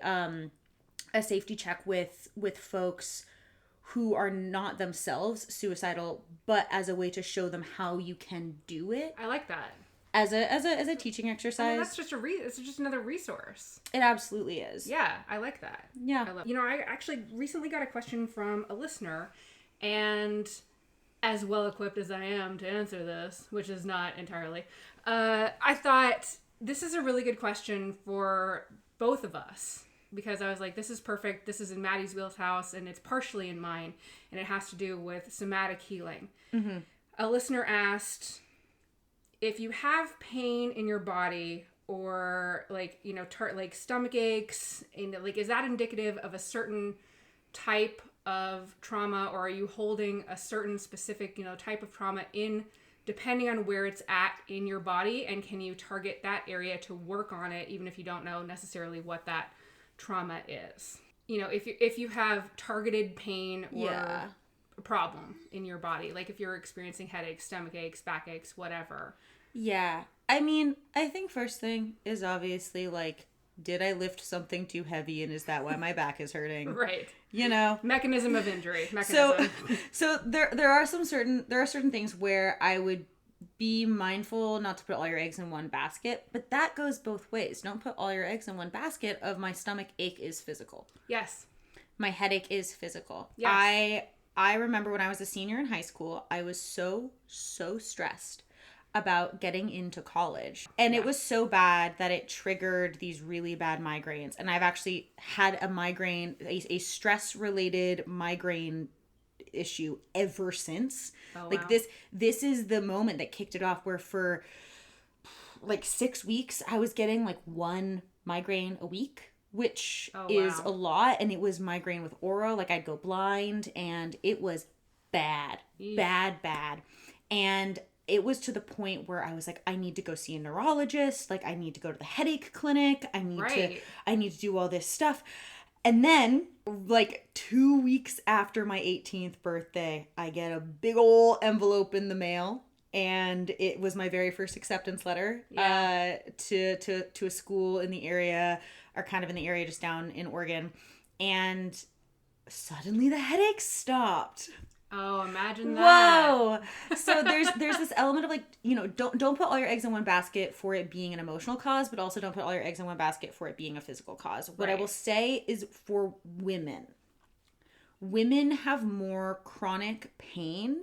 safety check with folks who are not themselves suicidal, but as a way to show them how you can do it. I like that. As a teaching exercise. I mean, that's just it's just another resource. It absolutely is. Yeah, I like that. Yeah. I actually recently got a question from a listener, and as well equipped as I am to answer this, which is not entirely, I thought this is a really good question for both of us, because I was like, this is perfect. This is in Maddy's wheelhouse, and it's partially in mine, and it has to do with somatic healing. Mm-hmm. A listener asked, if you have pain in your body, or like, like stomach aches, and like, is that indicative of a certain type of trauma, or are you holding a certain specific, type of trauma in, depending on where it's at in your body, and can you target that area to work on it, even if you don't know necessarily what that trauma is? If you have targeted pain or a problem in your body, like if you're experiencing headaches, stomach aches, backaches, whatever. Yeah. I mean, I think first thing is obviously like, did I lift something too heavy, and is that why my back is hurting? Right. Mechanism of injury. So there are certain things where I would be mindful not to put all your eggs in one basket, but that goes both ways. Don't put all your eggs in one basket of my stomach ache is physical. Yes. My headache is physical. Yes. I remember when I was a senior in high school, I was so stressed about getting into college. And it was so bad that it triggered these really bad migraines. And I've actually had a migraine, a stress-related migraine issue ever since. Oh, like wow. This is the moment that kicked it off, where for like 6 weeks, I was getting like one migraine a week, which is a lot. And it was migraine with aura. Like I'd go blind, and it was bad. Eesh. Bad. And it was to the point where I was like, I need to go see a neurologist. Like I need to go to the headache clinic. I need to do all this stuff. And then like 2 weeks after my 18th birthday, I get a big old envelope in the mail, and it was my very first acceptance letter to a school in the area, or kind of in the area just down in Oregon. And suddenly the headache stopped. Oh, imagine that. Whoa. So there's this element of like, don't put all your eggs in one basket for it being an emotional cause, but also don't put all your eggs in one basket for it being a physical cause. What I will say is, for women have more chronic pain.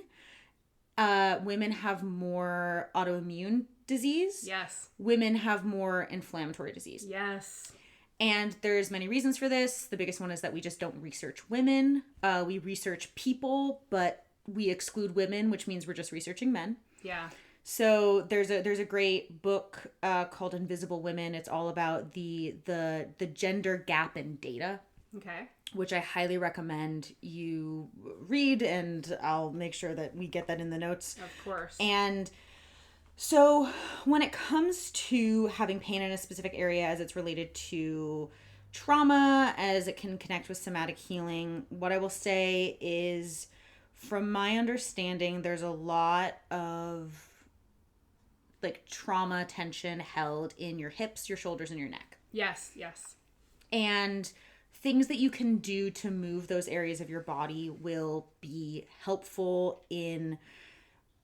Women have more autoimmune disease. Yes. Women have more inflammatory disease. Yes. And there's many reasons for this. The biggest one is that we just don't research women. We research people, but we exclude women, which means we're just researching men. Yeah. So there's a great book called Invisible Women. It's all about the gender gap in data. Okay. Which I highly recommend you read, and I'll make sure that we get that in the notes. Of course. And so when it comes to having pain in a specific area as it's related to trauma, as it can connect with somatic healing, what I will say is, from my understanding, there's a lot of like trauma tension held in your hips, your shoulders, and your neck. Yes. And things that you can do to move those areas of your body will be helpful in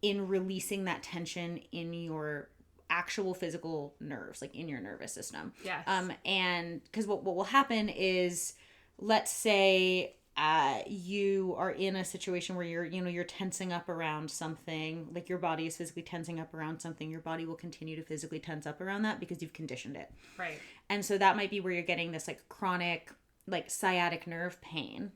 releasing that tension in your actual physical nerves, like in your nervous system. Yes. And because what will happen is, let's say you are in a situation where you're tensing up around something, like your body is physically tensing up around something, your body will continue to physically tense up around that because you've conditioned it. Right. And so that might be where you're getting this like chronic, like sciatic nerve pain.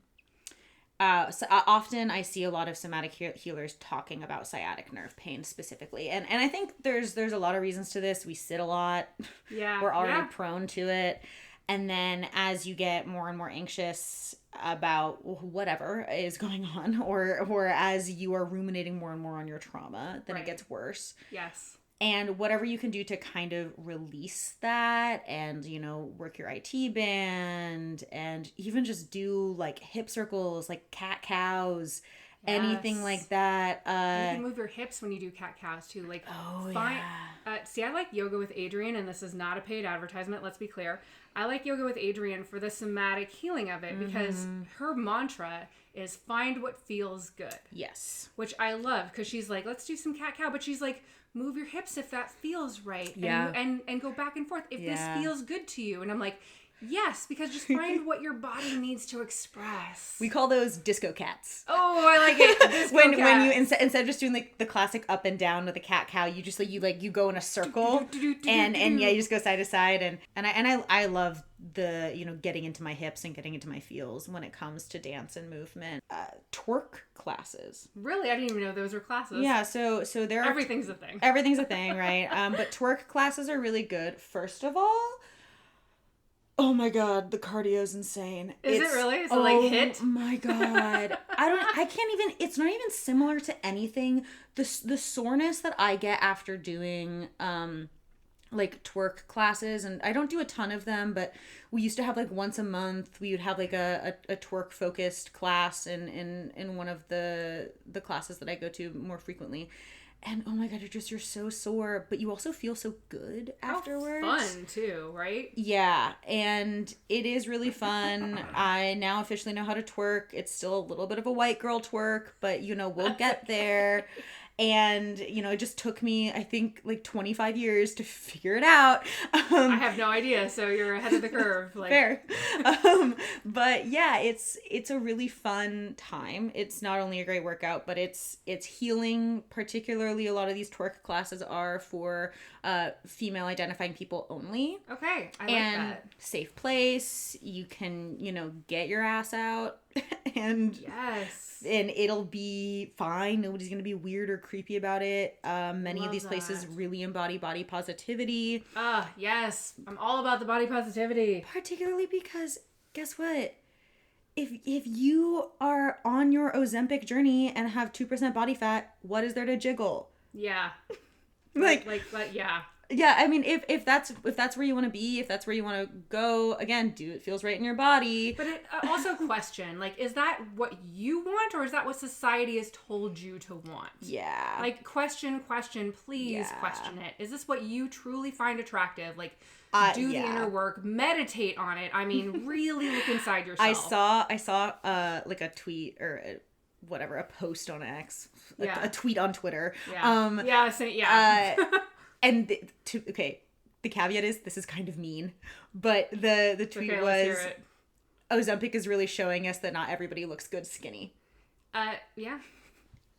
Often I see a lot of somatic healers talking about sciatic nerve pain specifically. And I think there's a lot of reasons to this. We sit a lot. Yeah. We're already prone to it. And then as you get more and more anxious about whatever is going on, or as you are ruminating more and more on your trauma, then it gets worse. Yes. And whatever you can do to kind of release that and, work your IT band and even just do like hip circles, like cat cows, anything like that. You can move your hips when you do cat cows too. Like, see, I like Yoga with Adriene, and this is not a paid advertisement. Let's be clear. I like Yoga with Adriene for the somatic healing of it because her mantra is find what feels good. Yes. Which I love because she's like, let's do some cat cow, but she's like, move your hips if that feels right. Yeah. And go back and forth if this feels good to you. And I'm like, yes, because just find what your body needs to express. We call those disco cats. Oh, I like it. When you instead of just doing like the classic up and down with a cat cow, you just like you go in a circle and you just go side to side and I love the getting into my hips and getting into my feels when it comes to dance and movement. Twerk classes. Really, I didn't even know those were classes. Yeah, so there are everything's a thing. Everything's a thing, right? But twerk classes are really good. First of all, oh my God, the cardio's insane. Is it really? Is it like HIIT? Oh my God. I can't even, it's not even similar to anything. The soreness that I get after doing, like twerk classes, and I don't do a ton of them, but we used to have like once a month, we would have like a twerk focused class in one of the classes that I go to more frequently. And oh my God, you're so sore, but you also feel so good afterwards. Fun too, right? Yeah, and it is really fun. I now officially know how to twerk. It's still a little bit of a white girl twerk, but we'll get there. And, it just took me, I think, like 25 years to figure it out. I have no idea, so you're ahead of the curve. Like. Fair. But yeah, it's a really fun time. It's not only a great workout, but it's healing. Particularly, a lot of these twerk classes are for female identifying people only. Okay, I like and that. Safe place. You can, get your ass out. And yes, and it'll be fine. Nobody's gonna be weird or creepy about it. Many of these places really embody body positivity. Yes, I'm all about the body positivity. Particularly because guess what? If you are on your Ozempic journey and have 2% body fat, what is there to jiggle? Yeah, like yeah. Yeah, I mean, if that's where you want to be, if that's where you want to go, again, do it feels right in your body. But it also question, like, is that what you want, or is that what society has told you to want? Yeah. Like, question, please question it. Is this what you truly find attractive? Like, do the inner work, meditate on it. I mean, really look inside yourself. I saw like a tweet or a post on X, a tweet on Twitter. Yeah. And the caveat is this is kind of mean, but the tweet was Ozempic is really showing us that not everybody looks good skinny. Yeah.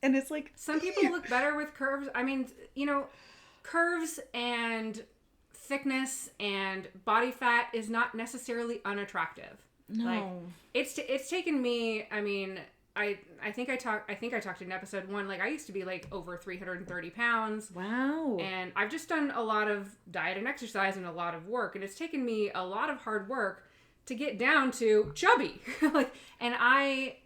And it's like some people look better with curves. I mean, curves and thickness and body fat is not necessarily unattractive. No. Like, it's taken me, I mean, I think I talked in episode 1, like I used to be like over 330 pounds. Wow. And I've just done a lot of diet and exercise and a lot of work, and it's taken me a lot of hard work to get down to chubby. Like, and I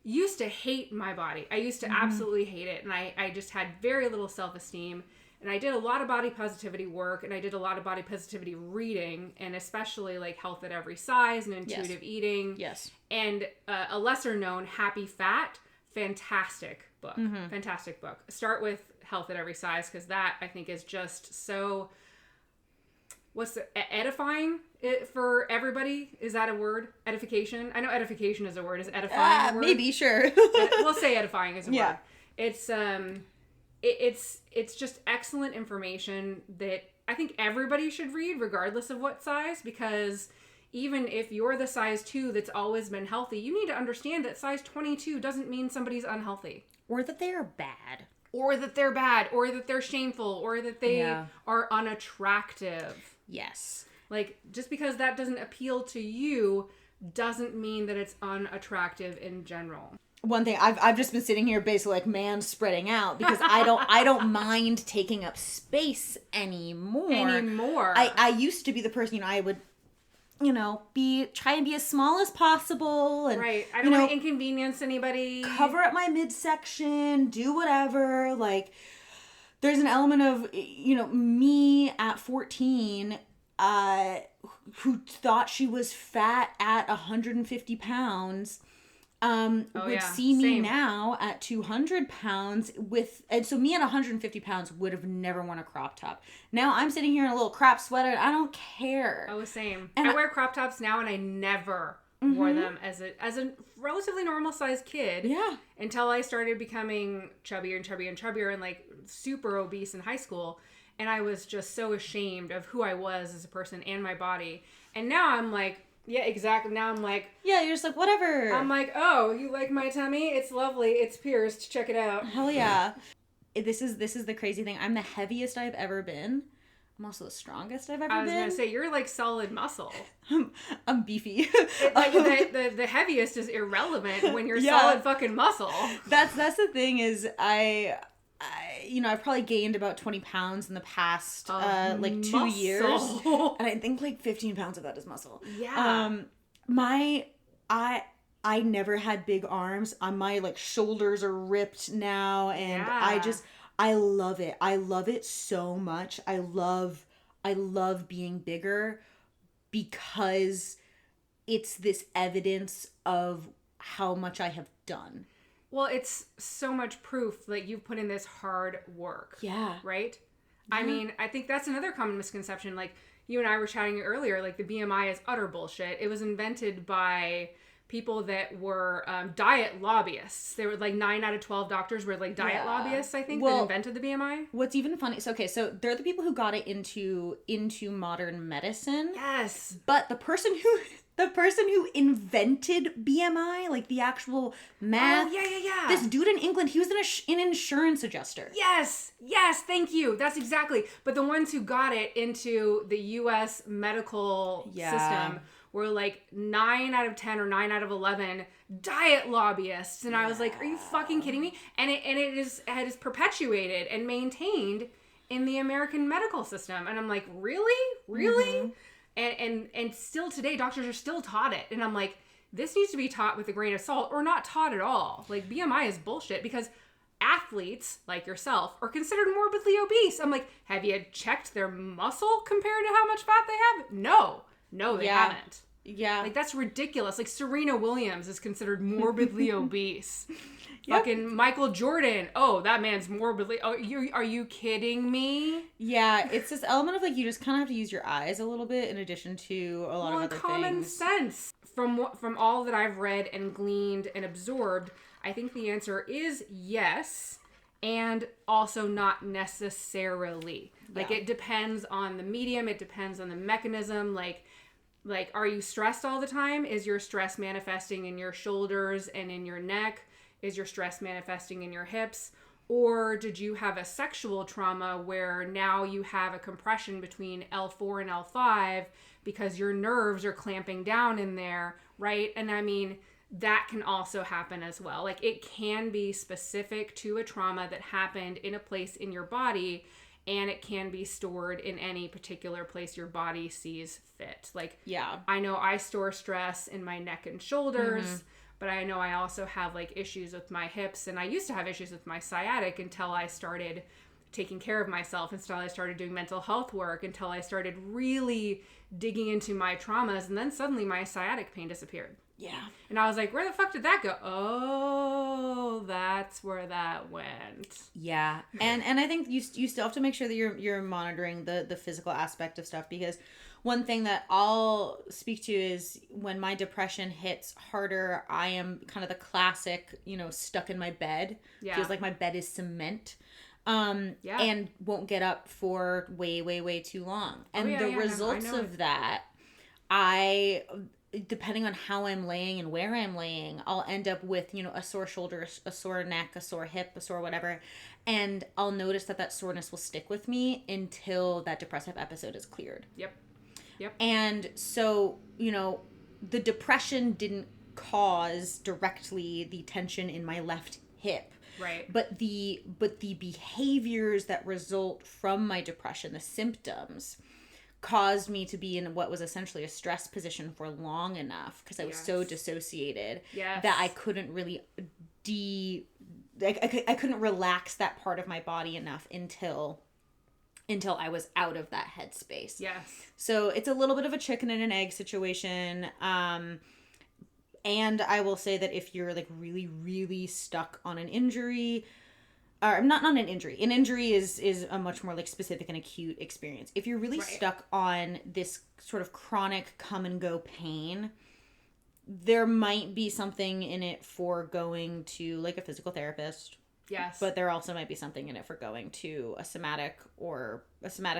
used to hate my body. I used to absolutely hate it, and I just had very little self-esteem. And I did a lot of body positivity work, and I did a lot of body positivity reading, and especially like Health at Every Size and Intuitive Eating. Yes. And a lesser known, Happy Fat. Fantastic book. Fantastic book. Start with Health at Every Size, because that I think is just so, edifying for everybody? Is that a word? Edification? I know edification is a word. Is edifying a word? Maybe, sure. We'll say edifying is a word. It's it's just excellent information that I think everybody should read regardless of what size, because even if you're the size 2 that's always been healthy, you need to understand that size 22 doesn't mean somebody's unhealthy. Or that they are bad. Or that they're bad, or that they're shameful, or that they are unattractive. Yes. Like, just because that doesn't appeal to you doesn't mean that it's unattractive in general. One thing, I've just been sitting here basically like man spreading out, because I don't mind taking up space anymore. I used to be the person, I would, try and be as small as possible, and right. I don't want to inconvenience anybody. Cover up my midsection, do whatever. Like, there's an element of, me at 14, who thought she was fat at 150 pounds. Would see me now at 200 pounds and so me at 150 pounds would have never worn a crop top. Now I'm sitting here in a little crop sweater and I don't care. Oh, same. And I wear crop tops now, and I never wore them as a relatively normal sized kid. Yeah. Until I started becoming chubbier and chubbier and chubbier and like super obese in high school. And I was just so ashamed of who I was as a person and my body. And now I'm like, yeah, exactly. Now I'm like... Yeah, you're just like, whatever. I'm like, oh, you like my tummy? It's lovely. It's pierced. Check it out. Hell yeah. This is the crazy thing. I'm the heaviest I've ever been. I'm also the strongest I've ever been. I was going to say, you're like solid muscle. I'm beefy. The heaviest is irrelevant when you're solid fucking muscle. That's the thing is I've probably gained about 20 pounds in the past 2 years, and I think like 15 pounds of that is muscle. Yeah. I never had big arms. My like shoulders are ripped now, and I love it. I love it so much. I love being bigger, because it's this evidence of how much I have done. Well, it's so much proof that you've put in this hard work. Yeah. Right? Yeah. I mean, I think that's another common misconception. Like, you and I were chatting earlier, like the BMI is utter bullshit. It was invented by people that were diet lobbyists. They were like 9 out of 12 doctors were like diet lobbyists, I think, that invented the BMI. What's even funny, so they're the people who got it into modern medicine. Yes. But the person who invented BMI, like the actual math. Oh, yeah. This dude in England, he was an insurance adjuster. Yes, thank you. That's exactly. But the ones who got it into the U.S. medical system were like 9 out of 10 or 9 out of 11 diet lobbyists. And I was like, are you fucking kidding me? And it is perpetuated and maintained in the American medical system. And I'm like, really? Mm-hmm. And still today, doctors are still taught it. And I'm like, this needs to be taught with a grain of salt, or not taught at all. Like, BMI is bullshit, because athletes like yourself are considered morbidly obese. I'm like, have you checked their muscle compared to how much fat they have? No, they haven't. Yeah. Like, that's ridiculous. Like, Serena Williams is considered morbidly obese. Yep. Fucking Michael Jordan. Oh, that man's morbidly... Oh, are you kidding me? Yeah, it's this element of, like, you just kind of have to use your eyes a little bit in addition to a lot of other common things. Sense. From all that I've read and gleaned and absorbed, I think the answer is yes, and also not necessarily. Like, it depends on the medium. It depends on the mechanism. Like, are you stressed all the time? Is your stress manifesting in your shoulders and in your neck? Is your stress manifesting in your hips? Or did you have a sexual trauma where now you have a compression between L4 and L5 because your nerves are clamping down in there, right? And I mean, that can also happen as well. Like, it can be specific to a trauma that happened in a place in your body, and it can be stored in any particular place your body sees fit. Like, Yeah. I know I store stress in my neck and shoulders, but I know I also have like issues with my hips, and I used to have issues with my sciatic until I started taking care of myself, until I started doing mental health work, until I started really digging into my traumas, and then suddenly my sciatic pain disappeared. Yeah. And I was like, where the fuck did that go? Oh, that's where that went. Yeah. And I think you still have to make sure that you're monitoring the physical aspect of stuff, because one thing that I'll speak to is when my depression hits harder, I am kind of the classic, stuck in my bed. Yeah. Feels like my bed is cement. Yeah. And won't get up for way, way, way too long. And the results of that, depending on how I'm laying and where I'm laying, I'll end up with, a sore shoulder, a sore neck, a sore hip, a sore whatever. And I'll notice that soreness will stick with me until that depressive episode is cleared. Yep. And so, the depression didn't cause directly the tension in my left hip. Right. But the behaviors that result from my depression, the symptoms, caused me to be in what was essentially a stress position for long enough, because I was so dissociated that I couldn't really I couldn't relax that part of my body enough until I was out of that headspace. Yes. So it's a little bit of a chicken and an egg situation. And I will say that if you're like really, really stuck on an injury, or not an injury. An injury is a much more like specific and acute experience. If you're really stuck on this sort of chronic come and go pain, there might be something in it for going to like a physical therapist. Yes. But there also might be something in it for going to a somatic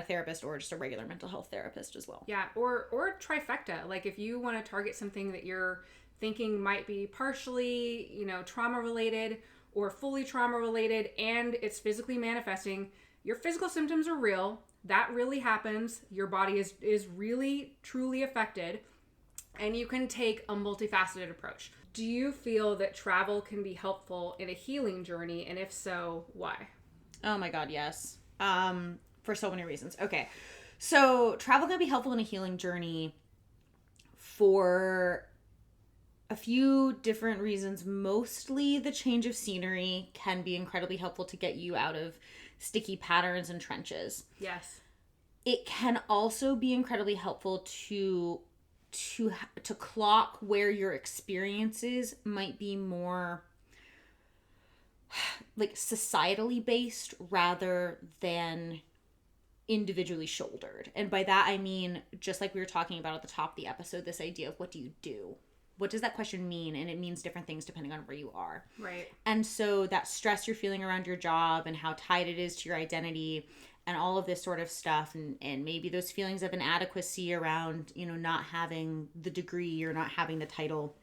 therapist, or just a regular mental health therapist as well. Yeah, or trifecta. Like, if you want to target something that you're thinking might be partially, trauma related or fully trauma related, and it's physically manifesting, your physical symptoms are real. That really happens. Your body is really, truly affected, and you can take a multifaceted approach. Do you feel that travel can be helpful in a healing journey? And if so, why? Oh my God, yes. For so many reasons. Okay. So travel can be helpful in a healing journey for a few different reasons. Mostly the change of scenery can be incredibly helpful to get you out of sticky patterns and trenches. Yes. It can also be incredibly helpful to clock where your experiences might be more like societally based rather than individually shouldered. And by that I mean, just like we were talking about at the top of the episode, this idea of what do you do? What does that question mean? And it means different things depending on where you are. Right. And so that stress you're feeling around your job and how tied it is to your identity and all of this sort of stuff, and maybe those feelings of inadequacy around, not having the degree or not having the title,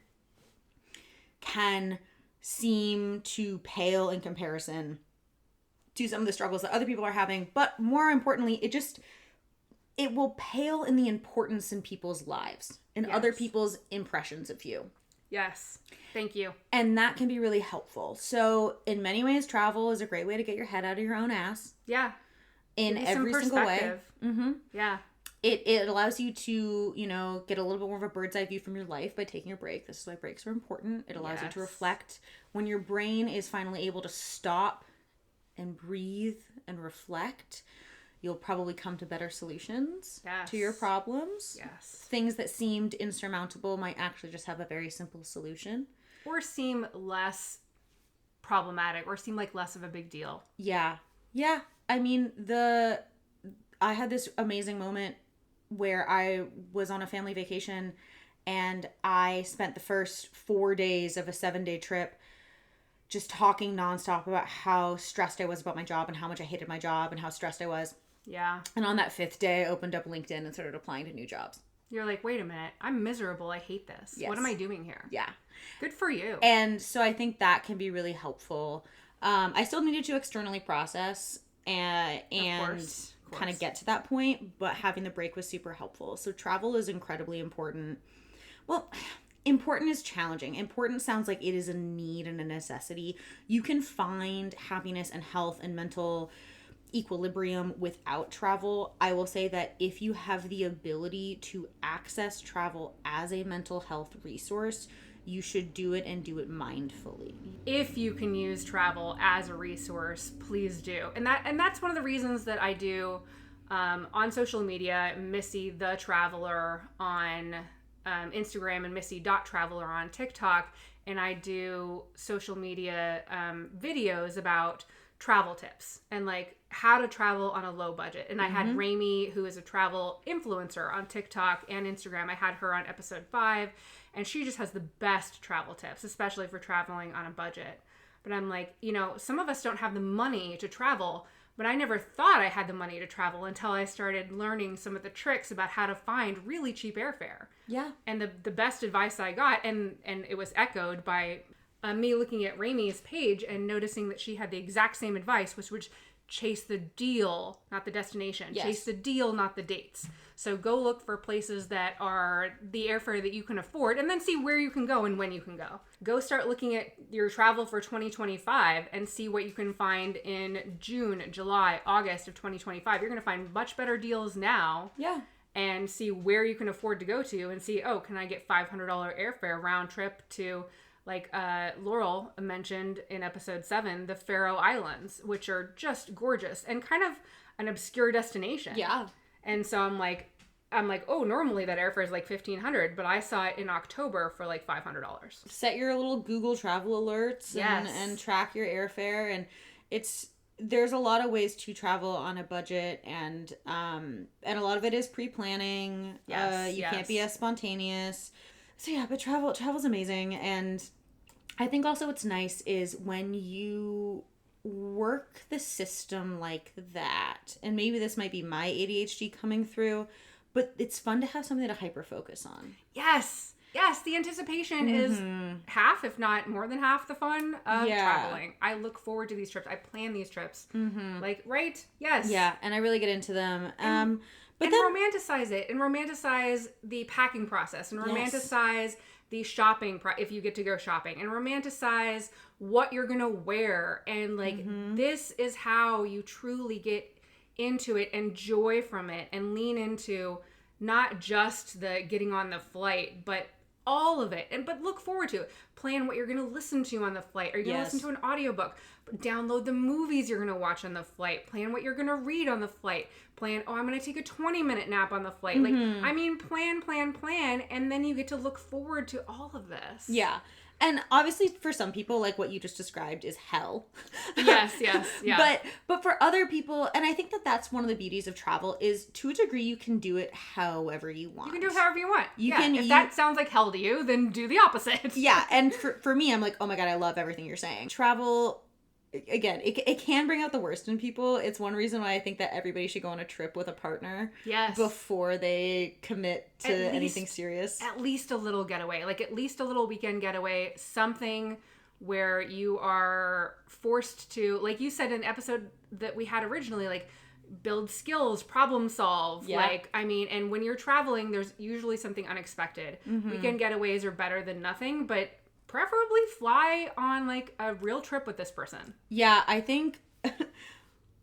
can seem to pale in comparison to some of the struggles that other people are having. But more importantly, it will pale in the importance in people's lives and other people's impressions of you. Yes. Thank you. And that can be really helpful. So in many ways, travel is a great way to get your head out of your own ass. Yeah. In every single way. Mm-hmm. Yeah. It allows you to, get a little bit more of a bird's eye view from your life by taking a break. This is why breaks are important. It allows you to reflect. When your brain is finally able to stop and breathe and reflect, you'll probably come to better solutions to your problems. Yes. Things that seemed insurmountable might actually just have a very simple solution. Or seem less problematic, or seem like less of a big deal. Yeah. Yeah. I mean, I had this amazing moment where I was on a family vacation, and I spent the first 4 days of a 7-day trip just talking nonstop about how stressed I was about my job and how much I hated my job and how stressed I was. Yeah. And on that 5th day, I opened up LinkedIn and started applying to new jobs. You're like, wait a minute, I'm miserable. I hate this. Yes. What am I doing here? Yeah. Good for you. And so I think that can be really helpful. I still needed to externally process and kind of get to that point, but having the break was super helpful. So travel is incredibly important. Well, important is challenging. Important sounds like it is a need and a necessity. You can find happiness and health and mental equilibrium without travel. I will say that if you have the ability to access travel as a mental health resource, you should do it and do it mindfully. If you can use travel as a resource, please do. And that's one of the reasons that I do on social media, Missy the Traveler on Instagram and Missy.traveler on TikTok. And I do social media videos about travel tips and like how to travel on a low budget. And I had Raimi, who is a travel influencer on TikTok and Instagram. I had her on episode 5, and she just has the best travel tips, especially for traveling on a budget. But I'm like, you know, some of us don't have the money to travel, but I never thought I had the money to travel until I started learning some of the tricks about how to find really cheap airfare. Yeah. And the best advice I got, and it was echoed by me looking at Raimi's page and noticing that she had the exact same advice, which chase the deal, not the destination. Yes. Chase the deal, not the dates. So go look for places that are the airfare that you can afford, and then see where you can go and when you can go. Go start looking at your travel for 2025 and see what you can find in June, July, August of 2025. You're going to find much better deals now. Yeah. And see where you can afford to go to and see, oh, can I get $500 airfare round trip to, like Laurel mentioned in episode 7, the Faroe Islands, which are just gorgeous and kind of an obscure destination. Yeah. And so I'm like, oh, normally that airfare is like $1,500, but I saw it in October for like $500. Set your little Google travel alerts and track your airfare. And there's a lot of ways to travel on a budget, and a lot of it is pre-planning. You can't be as spontaneous. So yeah, but travel's amazing. And I think also what's nice is when you work the system like that, and maybe this might be my ADHD coming through, but it's fun to have something to hyper focus on. Yes, the anticipation is half, if not more than half, the fun of traveling. I look forward to these trips. I plan these trips. Like, right? Yes. Yeah, and I really get into them. But then romanticize it, and romanticize the packing process, and romanticize the shopping if you get to go shopping, and romanticize what you're gonna wear, and like this is how you truly get into it and joy from it, and lean into not just the getting on the flight, but all of it. But look forward to it. Plan what you're going to listen to on the flight. Are you going to listen to an audiobook? Download the movies you're going to watch on the flight. Plan what you're going to read on the flight. Plan, I'm going to take a 20-minute nap on the flight. Like, I mean, plan, and then you get to look forward to all of this. Yeah. And obviously for some people, like what you just described is hell. Yes, yeah. But for other people, and I think that that's one of the beauties of travel, is to a degree you can do it however you want. You can do it however you want. If that sounds like hell to you, then do the opposite. Yeah, and for me, I'm like, oh my God, I love everything you're saying. Travel, again, it can bring out the worst in people. It's one reason why I think that everybody should go on a trip with a partner. Yes. Before they commit to anything serious. At least a little getaway. Like, at least a little weekend getaway. Something where you are forced to, like you said in an episode that we had originally, like, build skills, problem solve. Yeah. Like, I mean, and when you're traveling, there's usually something unexpected. Weekend getaways are better than nothing, but preferably fly on like a real trip with this person. Yeah, I think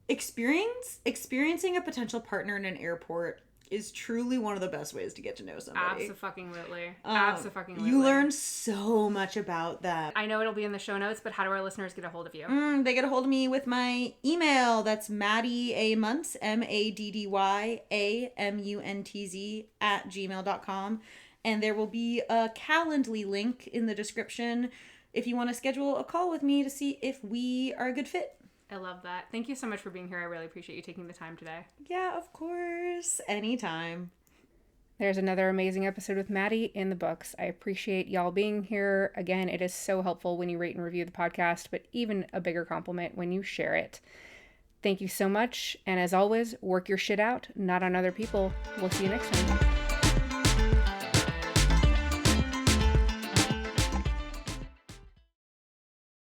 experiencing a potential partner in an airport is truly one of the best ways to get to know somebody. Absolutely. You learn so much about them. I know it'll be in the show notes, but how do our listeners get a hold of you? They get a hold of me with my email. That's Maddy A Muntz, MADDYAMUNTZ @gmail.com. And there will be a Calendly link in the description if you want to schedule a call with me to see if we are a good fit. I love that. Thank you so much for being here. I really appreciate you taking the time today. Yeah, of course. Anytime. There's another amazing episode with Maddy in the books. I appreciate y'all being here. Again, it is so helpful when you rate and review the podcast, but even a bigger compliment when you share it. Thank you so much. And as always, work your shit out, not on other people. We'll see you next time.